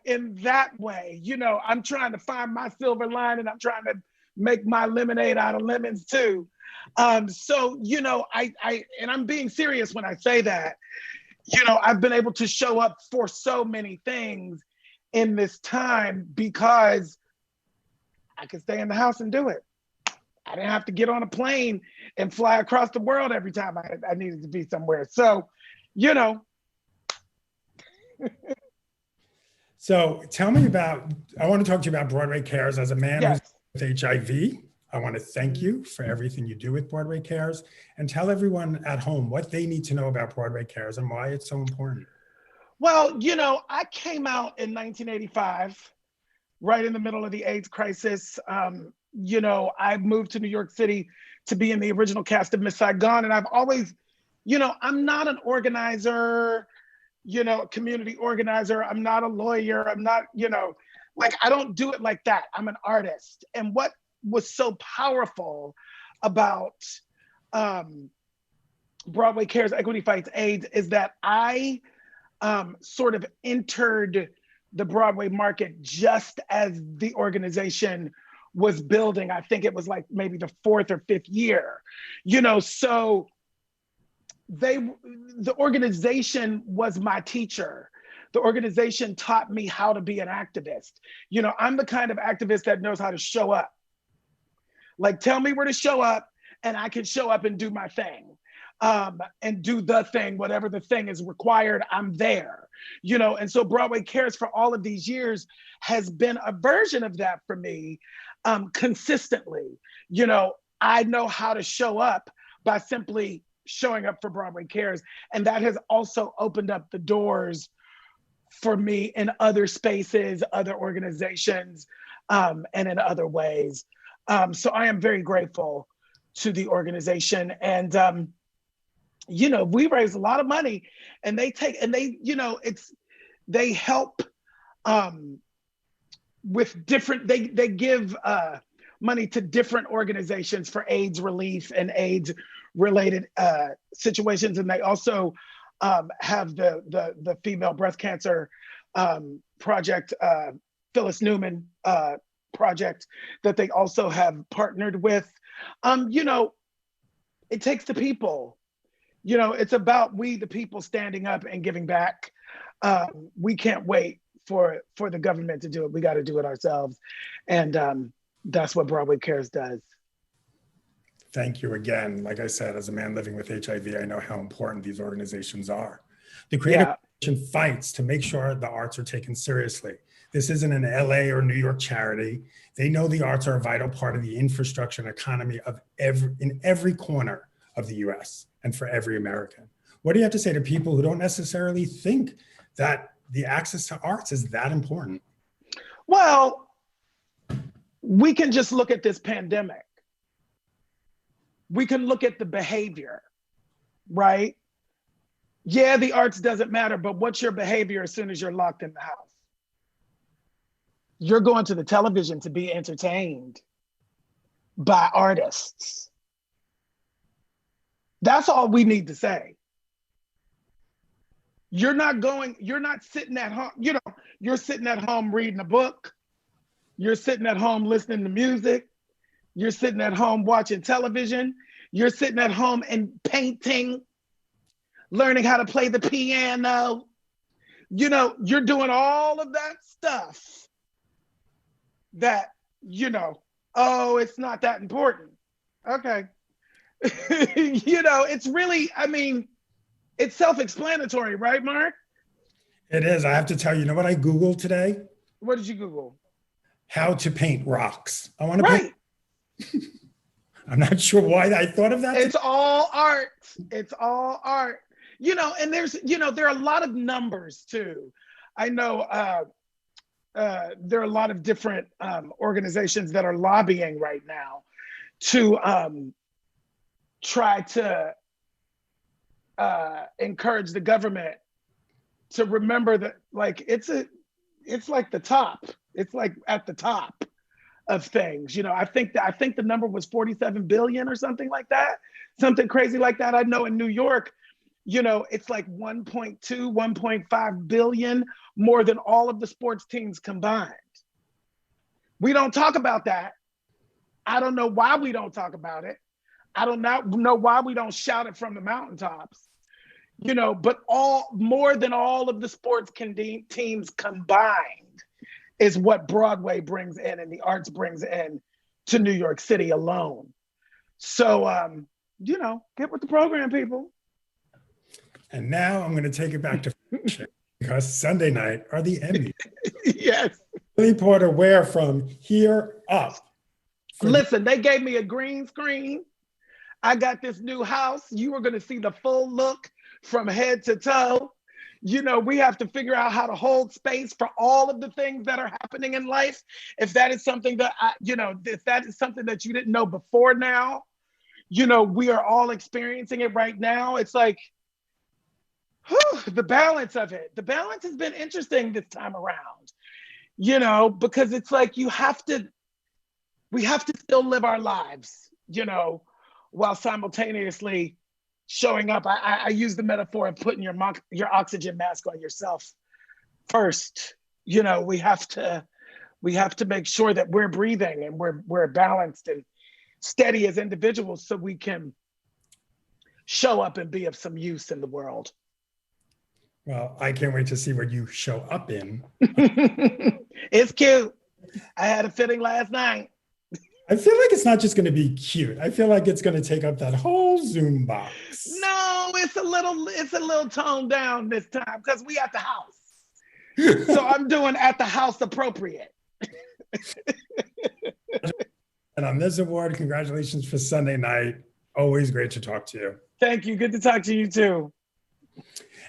in that way. You know, I'm trying to find my silver lining. I'm trying to make my lemonade out of lemons too. So, you know, and I'm being serious when I say that, you know, I've been able to show up for so many things in this time because I could stay in the house and do it. I didn't have to get on a plane and fly across the world every time I needed to be somewhere. So, you know. So tell me about, I want to talk to you about Broadway Cares. As a man who's with HIV, I want to thank you for everything you do with Broadway Cares, and tell everyone at home what they need to know about Broadway Cares and why it's so important. Well, you know, I came out in 1985, right in the middle of the AIDS crisis. You know, I moved to New York City to be in the original cast of Miss Saigon. And I've always, you know, I'm not an organizer, you know, a community organizer. I'm not a lawyer. I'm not, you know, like, I don't do it like that. I'm an artist. And what was so powerful about Broadway Cares Equity Fights AIDS is that I sort of entered the Broadway market just as the organization was building. I think it was like maybe the 4th or 5th year, you know, so the organization was my teacher. The organization taught me how to be an activist. You know, I'm the kind of activist that knows how to show up. Like, tell me where to show up and I can show up and do my thing. And do the thing, whatever the thing is required, I'm there, you know? And so Broadway Cares for all of these years has been a version of that for me consistently. You know, I know how to show up by simply showing up for Broadway Cares. And that has also opened up the doors for me in other spaces, other organizations, and in other ways. So I am very grateful to the organization. And, you know, we raise a lot of money and they, you know, they help with different, they give money to different organizations for AIDS relief and AIDS related situations. And they also have the female breast cancer project, Phyllis Newman project that they also have partnered with. You know, it takes the people. You know, it's about we, the people, standing up and giving back. We can't wait for the government to do it. We got to do it ourselves. And that's what Broadway Cares does. Thank you again. Like I said, as a man living with HIV, I know how important these organizations are. The Creative Coalition fights to make sure the arts are taken seriously. This isn't an LA or New York charity. They know the arts are a vital part of the infrastructure and economy of in every corner of the US and for every American. What do you have to say to people who don't necessarily think that the access to arts is that important? Well, we can just look at this pandemic. We can look at the behavior, right? Yeah, the arts doesn't matter, but what's your behavior as soon as you're locked in the house? You're going to the television to be entertained by artists. That's all we need to say. You're not sitting at home, you know, you're sitting at home reading a book. You're sitting at home listening to music. You're sitting at home watching television. You're sitting at home and painting, learning how to play the piano. You know, you're doing all of that stuff that, you know, oh, it's not that important. Okay. You know, it's really, I mean, it's self-explanatory, right, Mark? It is. I have to tell you, you know what I Googled today? What did you Google? how to paint rocks. I want to paint. I'm not sure why I thought of that. It's all art. It's all art. You know, and there's, you know, there are a lot of numbers too. I know there are a lot of different organizations that are lobbying right now to try to encourage the government to remember that, like, it's like the top. It's like at the top of things. You know, I think the number was 47 billion or something like that, something crazy like that. I know in New York, you know, it's like 1.2, 1.5 billion more than all of the sports teams combined. We don't talk about that. I don't know why we don't talk about it. I don't know why we don't shout it from the mountaintops, you know, but more than all of the sports teams combined is what Broadway brings in and the arts brings in to New York City alone. So, you know, get with the program, people. And now I'm going to take it back to because Sunday night are the Emmys. Yes. Billy Porter, where from here up? Listen, they gave me a green screen. I got this new house. You are going to see the full look from head to toe. You know, we have to figure out how to hold space for all of the things that are happening in life. If that is something that, if that is something that you didn't know before now, you know, we are all experiencing it right now. It's like, the balance of it. The balance has been interesting this time around, you know, because it's like we have to still live our lives, you know, while simultaneously showing up. I use the metaphor of putting your oxygen mask on yourself first. You know, we have to make sure that we're breathing and we're balanced and steady as individuals so we can show up and be of some use in the world. Well, I can't wait to see what you show up in. It's cute. I had a fitting last night. I feel like it's not just going to be cute. I feel like it's going to take up that whole Zoom box. No, it's a little toned down this time because we at the house. So I'm doing at the house appropriate. And on this award, congratulations for Sunday night. Always great to talk to you. Thank you. Good to talk to you too.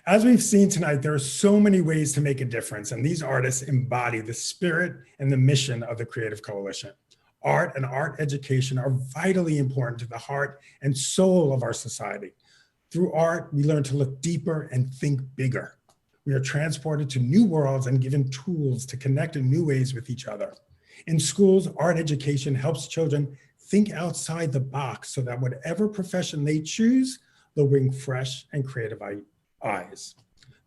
As we've seen tonight, there are so many ways to make a difference, and these artists embody the spirit and the mission of the Creative Coalition. Art and art education are vitally important to the heart and soul of our society. Through art, we learn to look deeper and think bigger. We are transported to new worlds and given tools to connect in new ways with each other. In schools, art education helps children think outside the box so that whatever profession they choose, they'll bring fresh and creative eyes.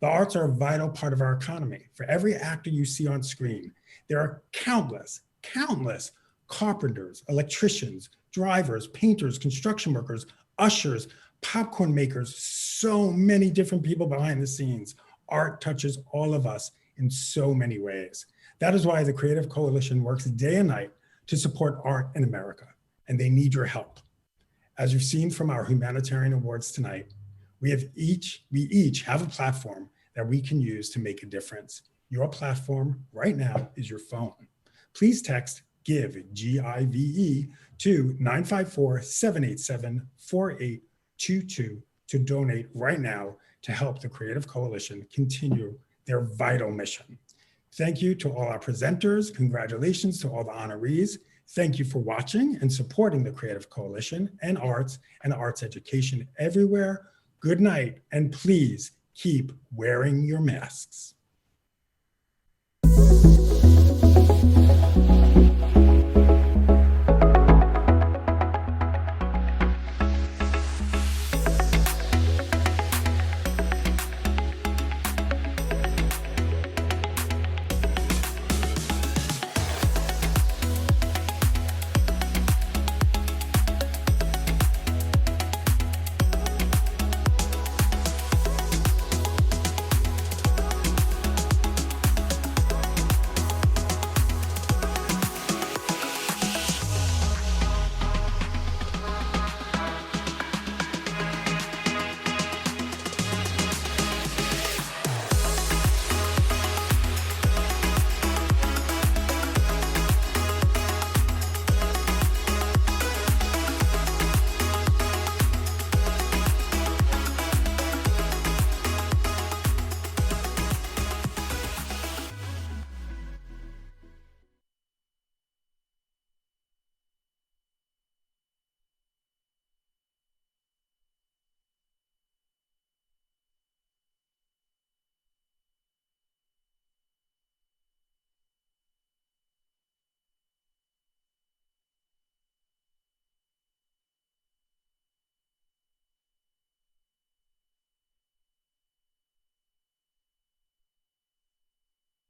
The arts are a vital part of our economy. For every actor you see on screen, there are countless carpenters, electricians, drivers, painters, construction workers, ushers, popcorn makers, so many different people behind the scenes. Art touches all of us in so many ways. That is why the Creative Coalition works day and night to support art in America, and they need your help. As you've seen from our humanitarian awards tonight, we each have a platform that we can use to make a difference. Your platform right now is your phone. Please text GIVE, G-I-V-E, to 954-787-4822 to donate right now to help the Creative Coalition continue their vital mission. Thank you to all our presenters. Congratulations to all the honorees. Thank you for watching and supporting the Creative Coalition and arts education everywhere. Good night, and please keep wearing your masks.